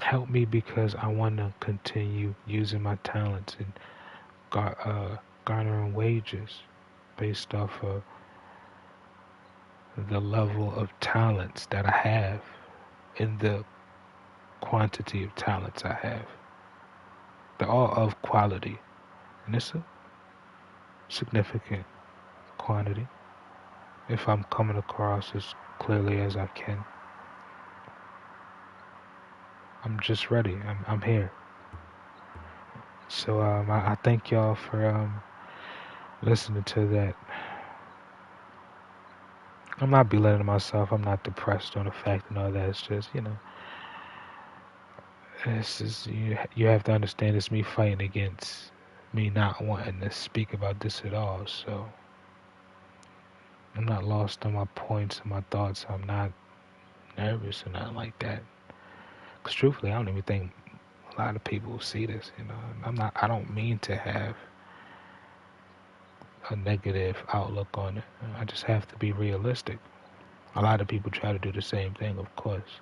S1: help me, because I want to continue using my talents and garnering wages based off of the level of talents that I have and the quantity of talents I have. They're all of quality, and it's a significant quantity if I'm coming across as clearly as I can. I'm just ready. I'm here. So I thank y'all for listening to that. I'm not belittling myself. I'm not depressed on the fact and all that. It's just, it's just, you have to understand it's me fighting against me not wanting to speak about this at all. So I'm not lost on my points and my thoughts. I'm not nervous or nothing like that. Because truthfully, I don't even think a lot of people will see this. I don't mean to have a negative outlook on it. I just have to be realistic. A lot of people try to do the same thing, of course.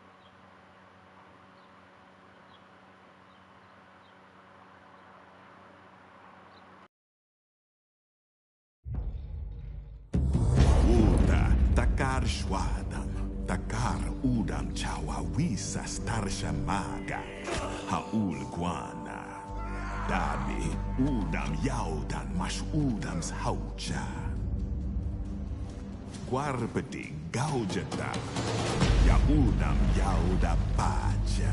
S2: Takar Shwadam, Takar Udam Chawa Wisa Starsha Maga, Haul Guana, Dami Udam Yaudan Mash Udams Haucha, Guarpati Gaujata, Yaudam Yauda Paja.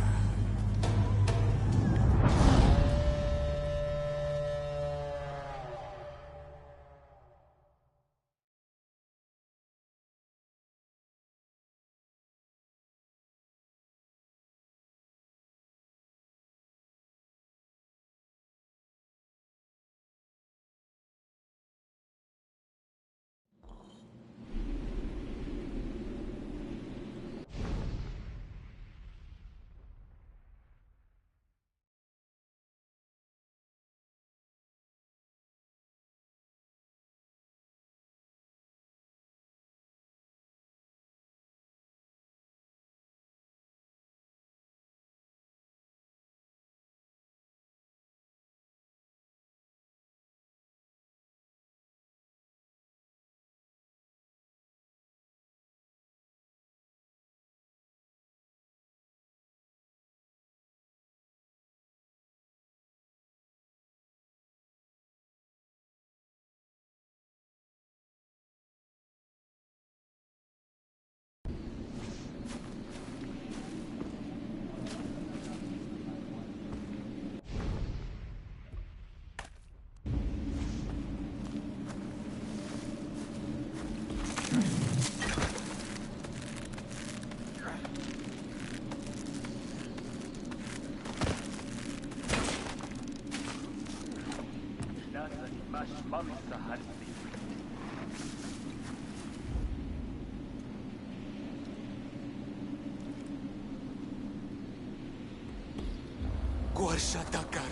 S3: Guarsha takar,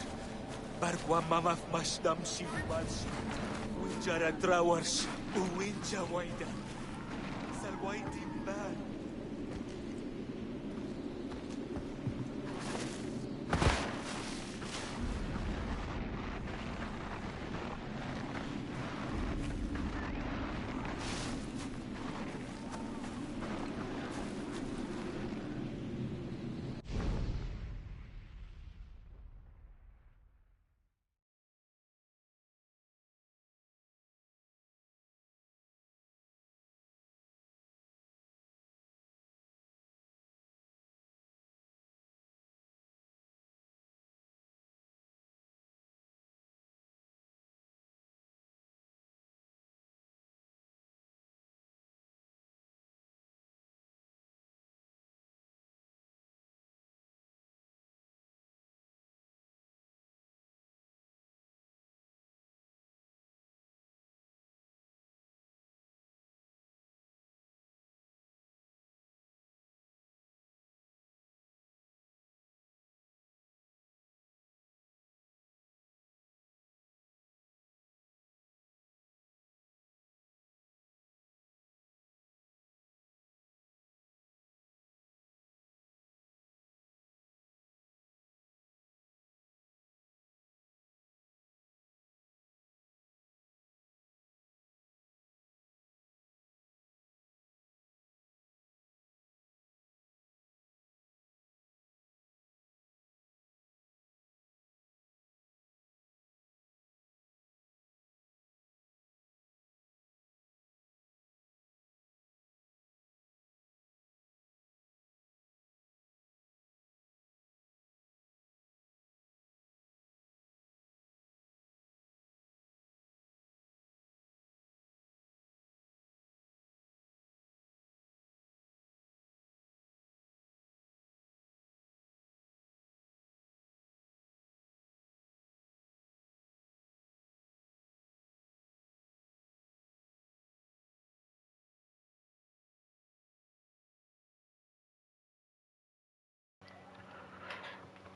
S3: barqua mamaf mashdam shivans, winjara trawars, uwinja waida, salwaiti bad.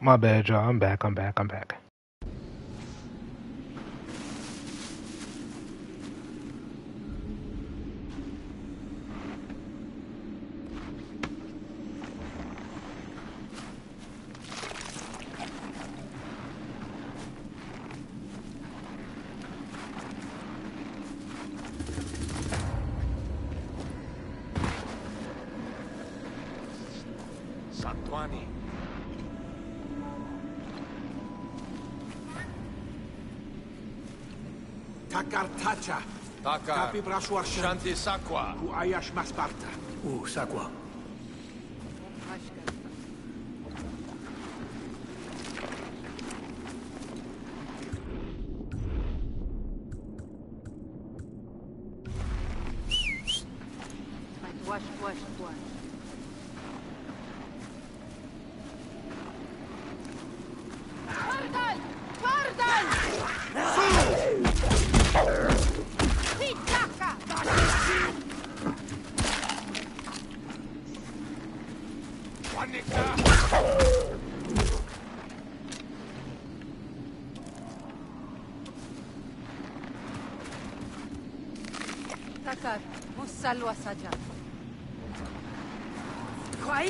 S1: My bad, y'all. I'm back. I'm back.
S3: Santwani.
S4: Takar Tacha.
S3: Takar.
S4: Kapi Braswar
S3: Shanti Sakwa.
S4: Ku Ayash Masparta. Sakwa.
S5: Wash. Vardan! Pitaka!
S3: Wanika.
S5: Takar, Musalwa Saja. Kwai?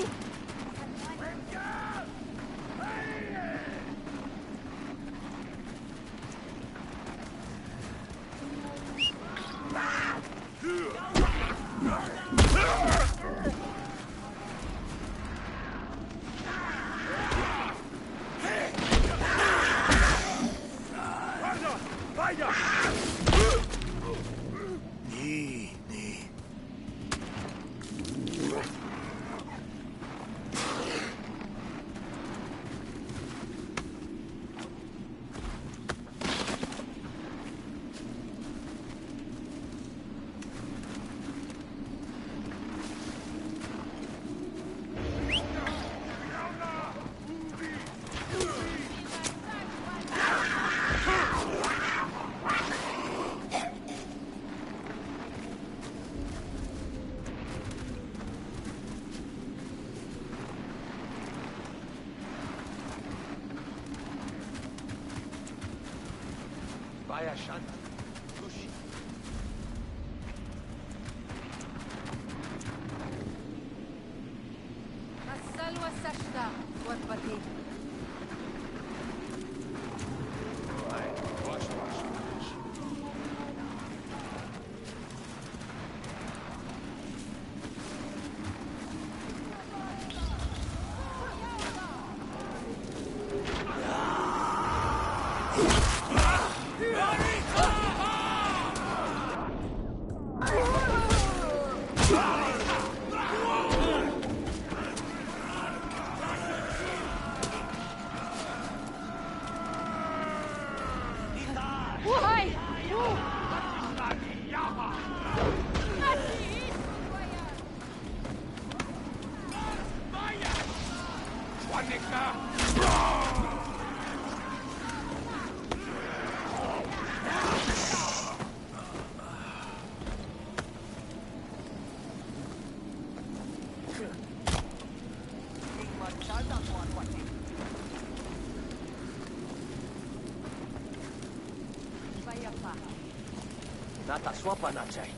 S3: Vaya Shanta. Tushi.
S5: Masalwa Sashta. Warpati.
S3: Wash.
S5: Why?
S3: Nata swapa nachay.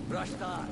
S3: Brashtar.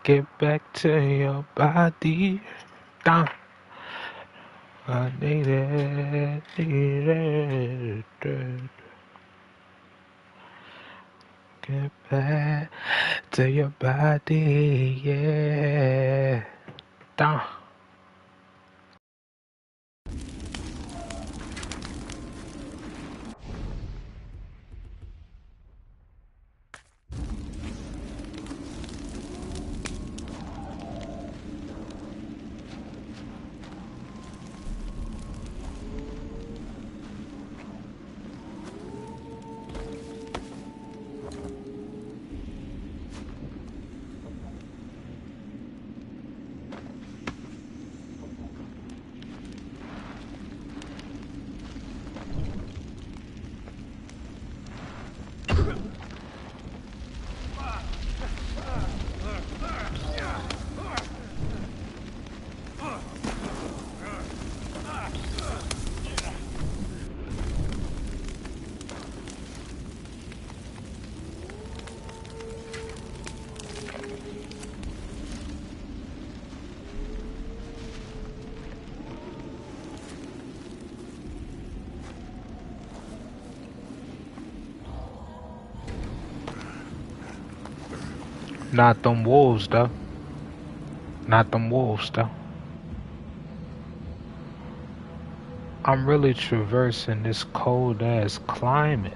S1: Get back to your body. Down. I need it. Need it. Get back to your body. Yeah. Down. Not them wolves, though. Not them wolves, though. I'm really traversing this cold ass climate.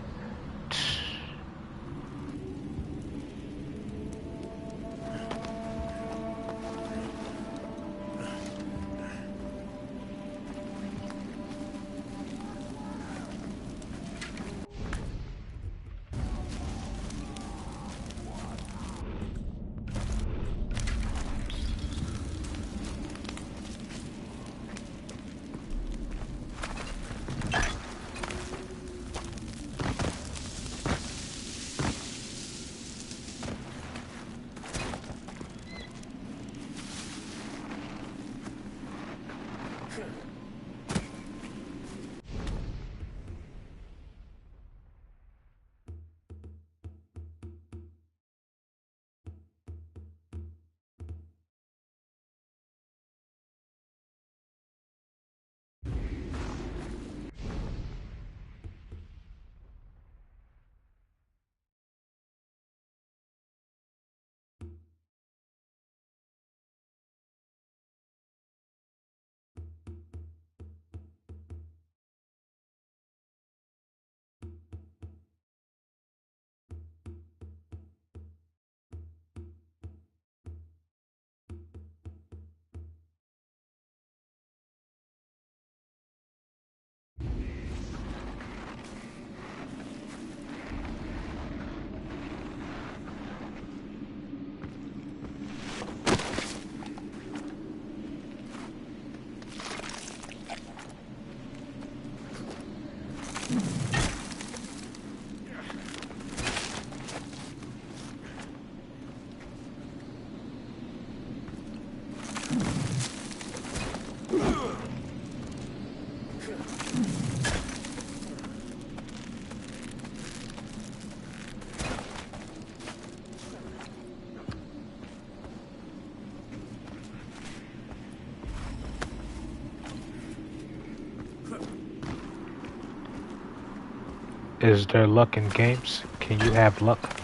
S1: Is there luck in games? Can you have luck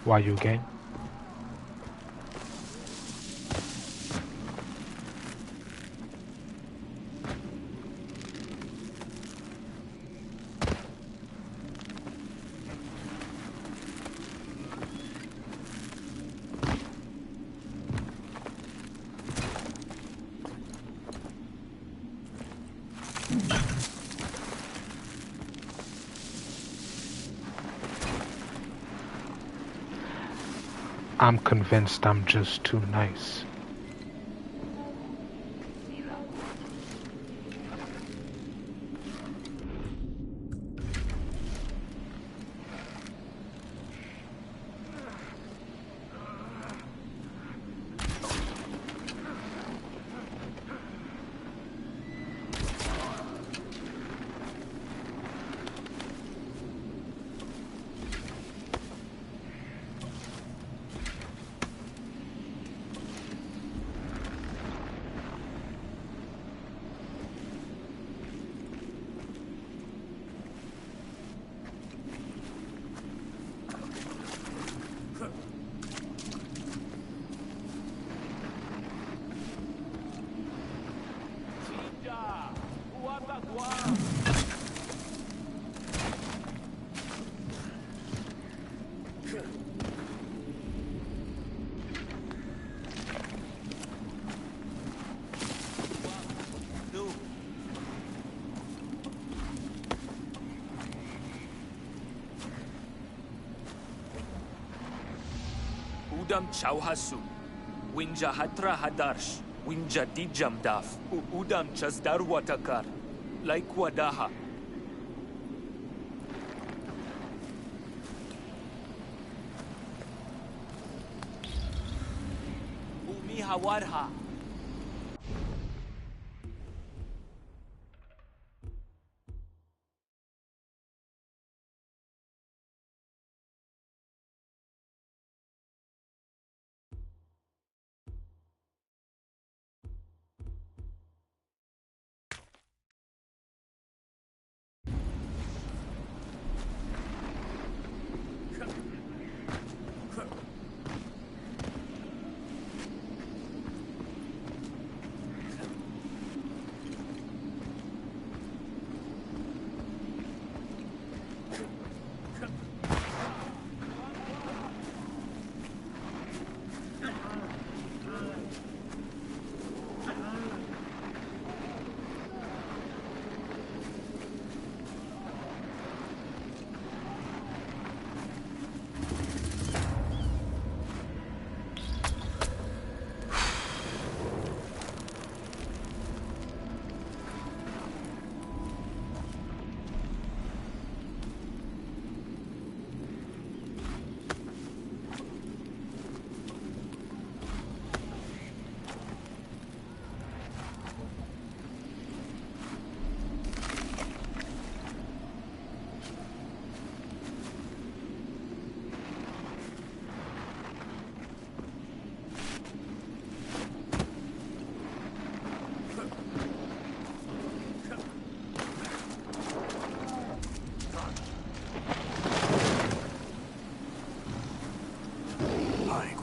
S1: while you game? I'm convinced I'm just too nice.
S6: Udam chauhasu, winja hatra hadarsh, winja dijam daf, udam chazdar watakar, like wadaha. Umi hawarha.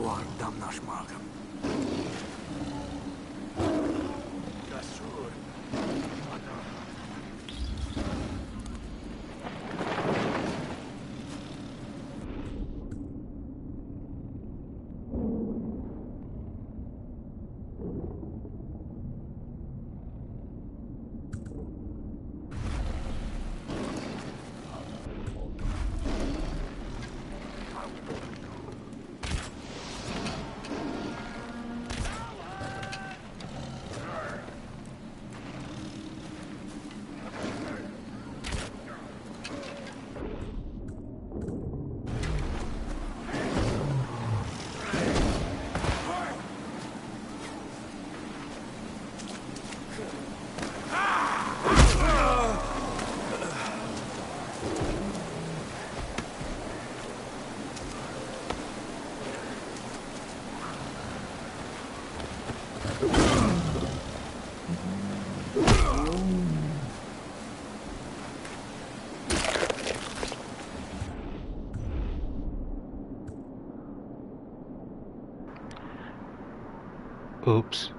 S4: Guardam naš magam.
S1: Oops.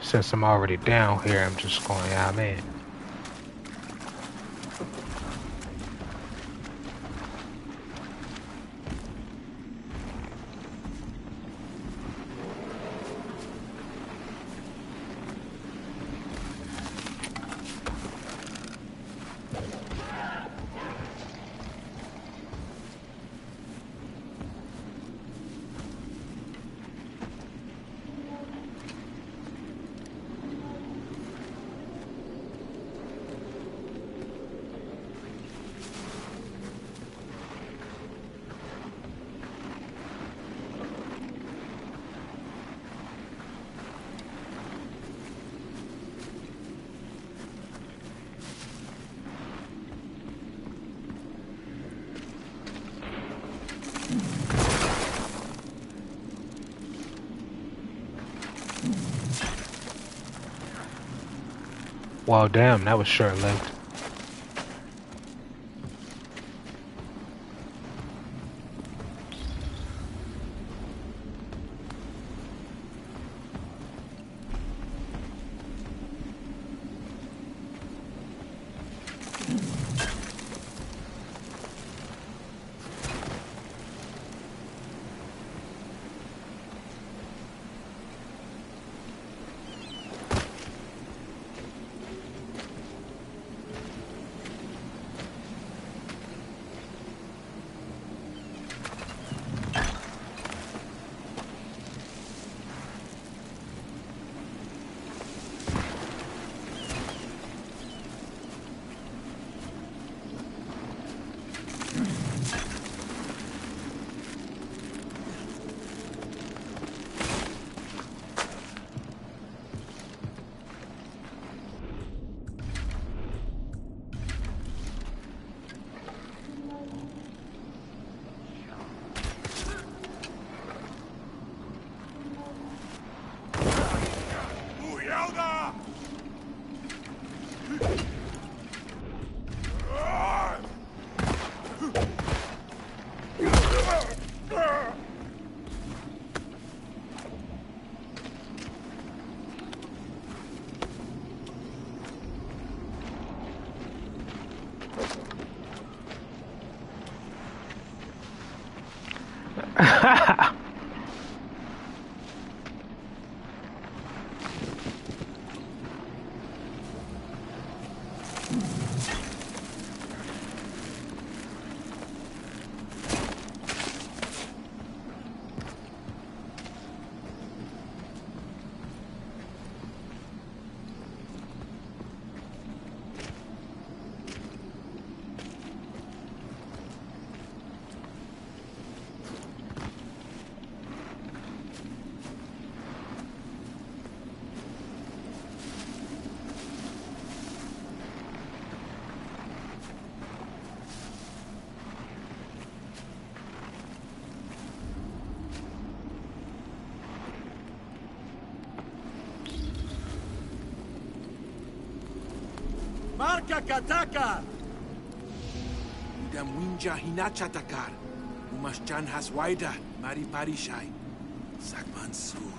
S1: Since I'm already down here, I'm just going, yeah, man. Well, damn, that was short-lived.
S4: Marka kataka! Udam winja hinacha takar. Umaschan has waida, mari parishai. Sagmansur.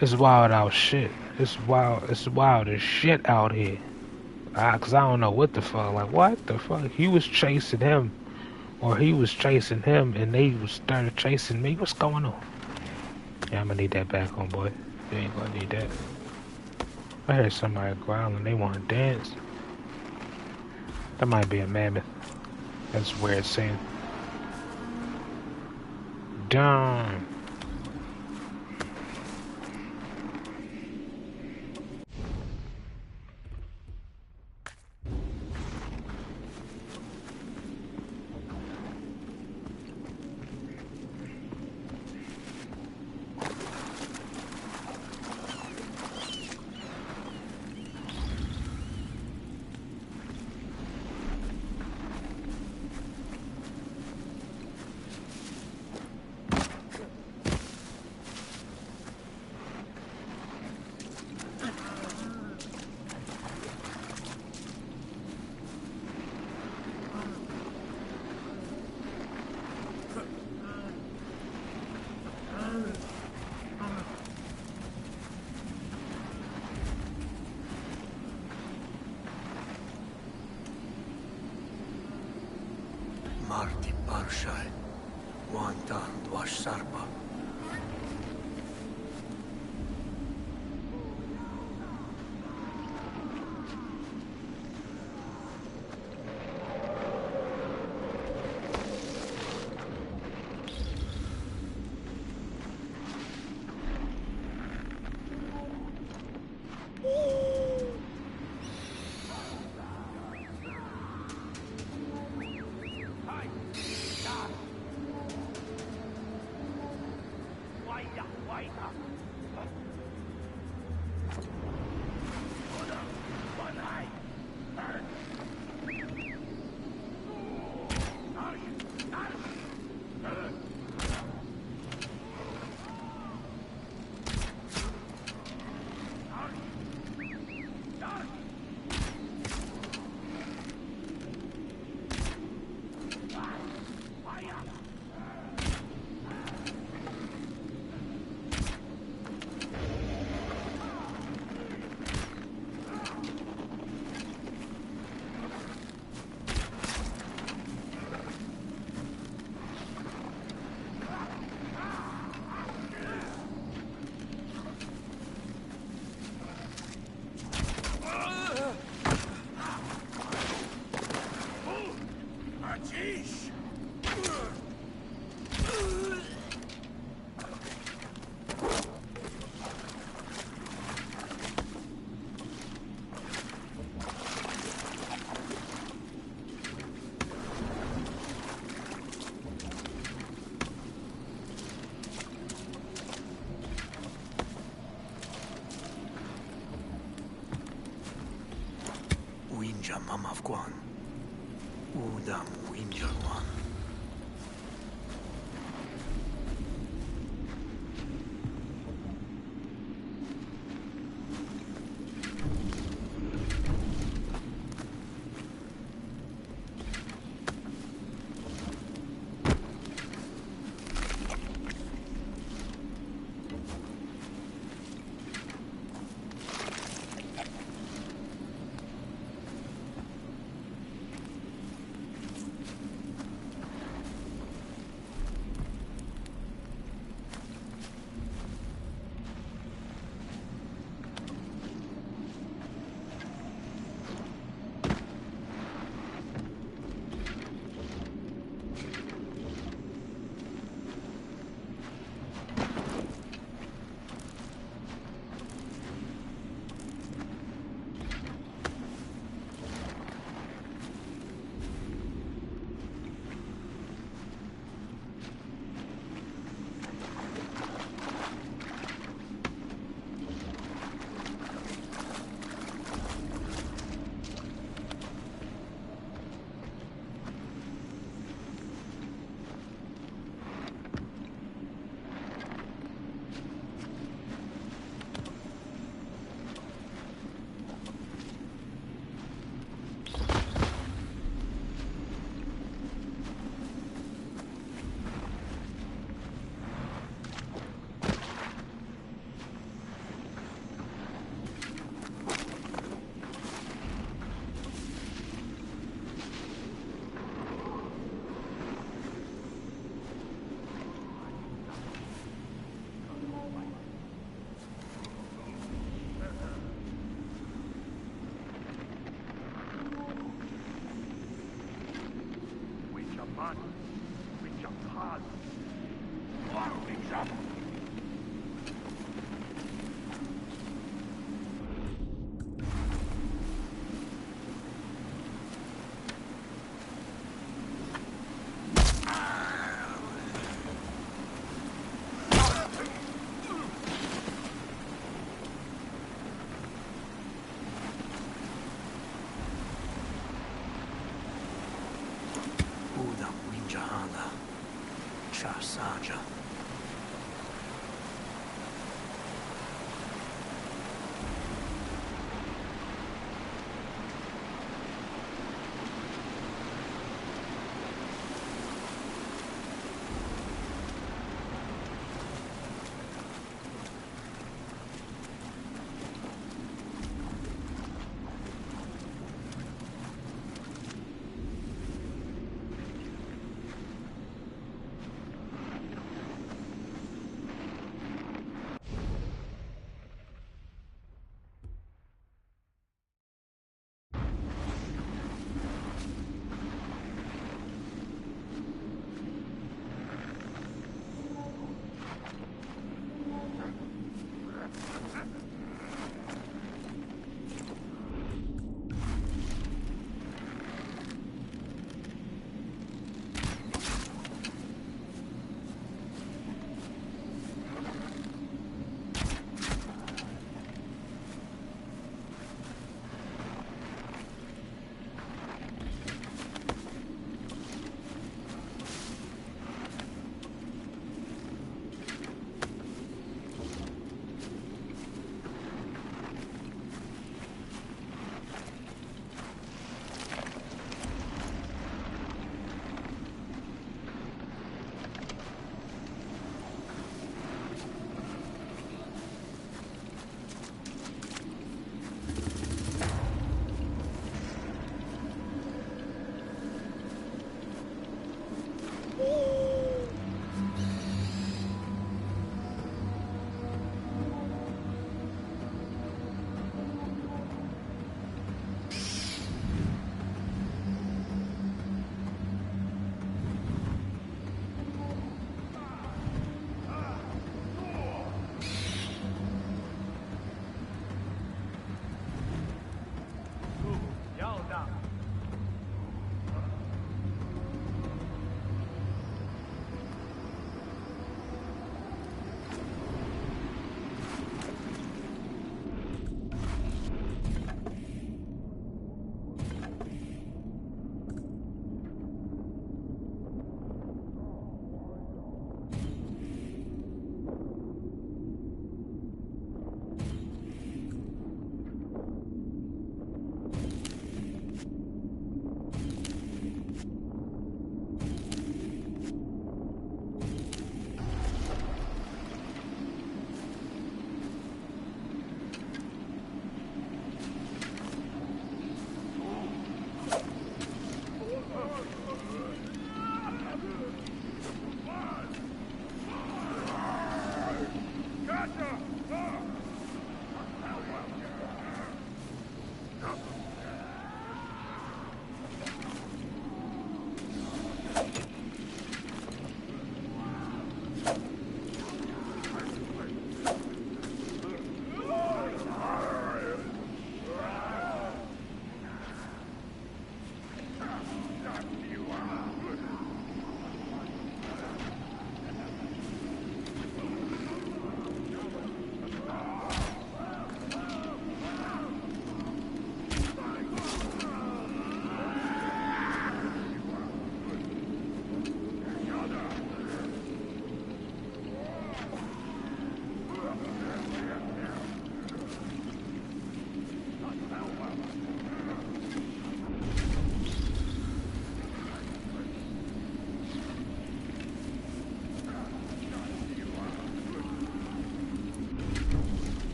S1: It's wild out shit. It's wild as shit out here. Cause I don't know what the fuck. Like, what the fuck? He was chasing him, or he was chasing him, and they started chasing me. What's going on? Yeah, I'm gonna need that back on, boy. You ain't gonna need that. I heard somebody growling. They want to dance. That might be a mammoth. That's weird saying. Damn.
S3: Marti Parshai, Wanta Dwash Sarpa. Winja Mamavguan. Udam Winjaguan. Winjahana. Chasaja.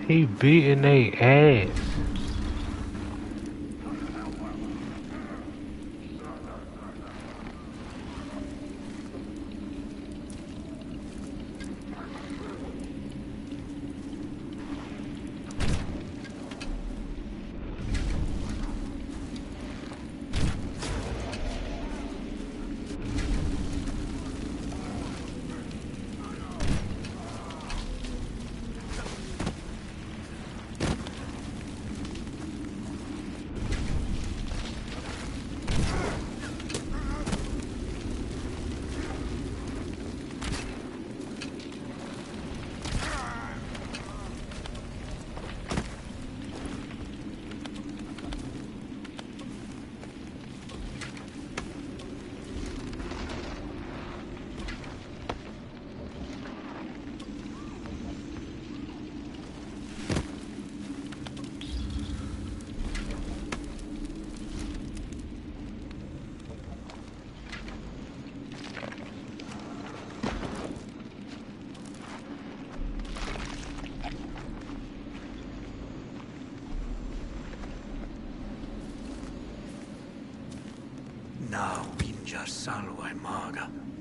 S1: He beating they ass.
S3: salwai maga.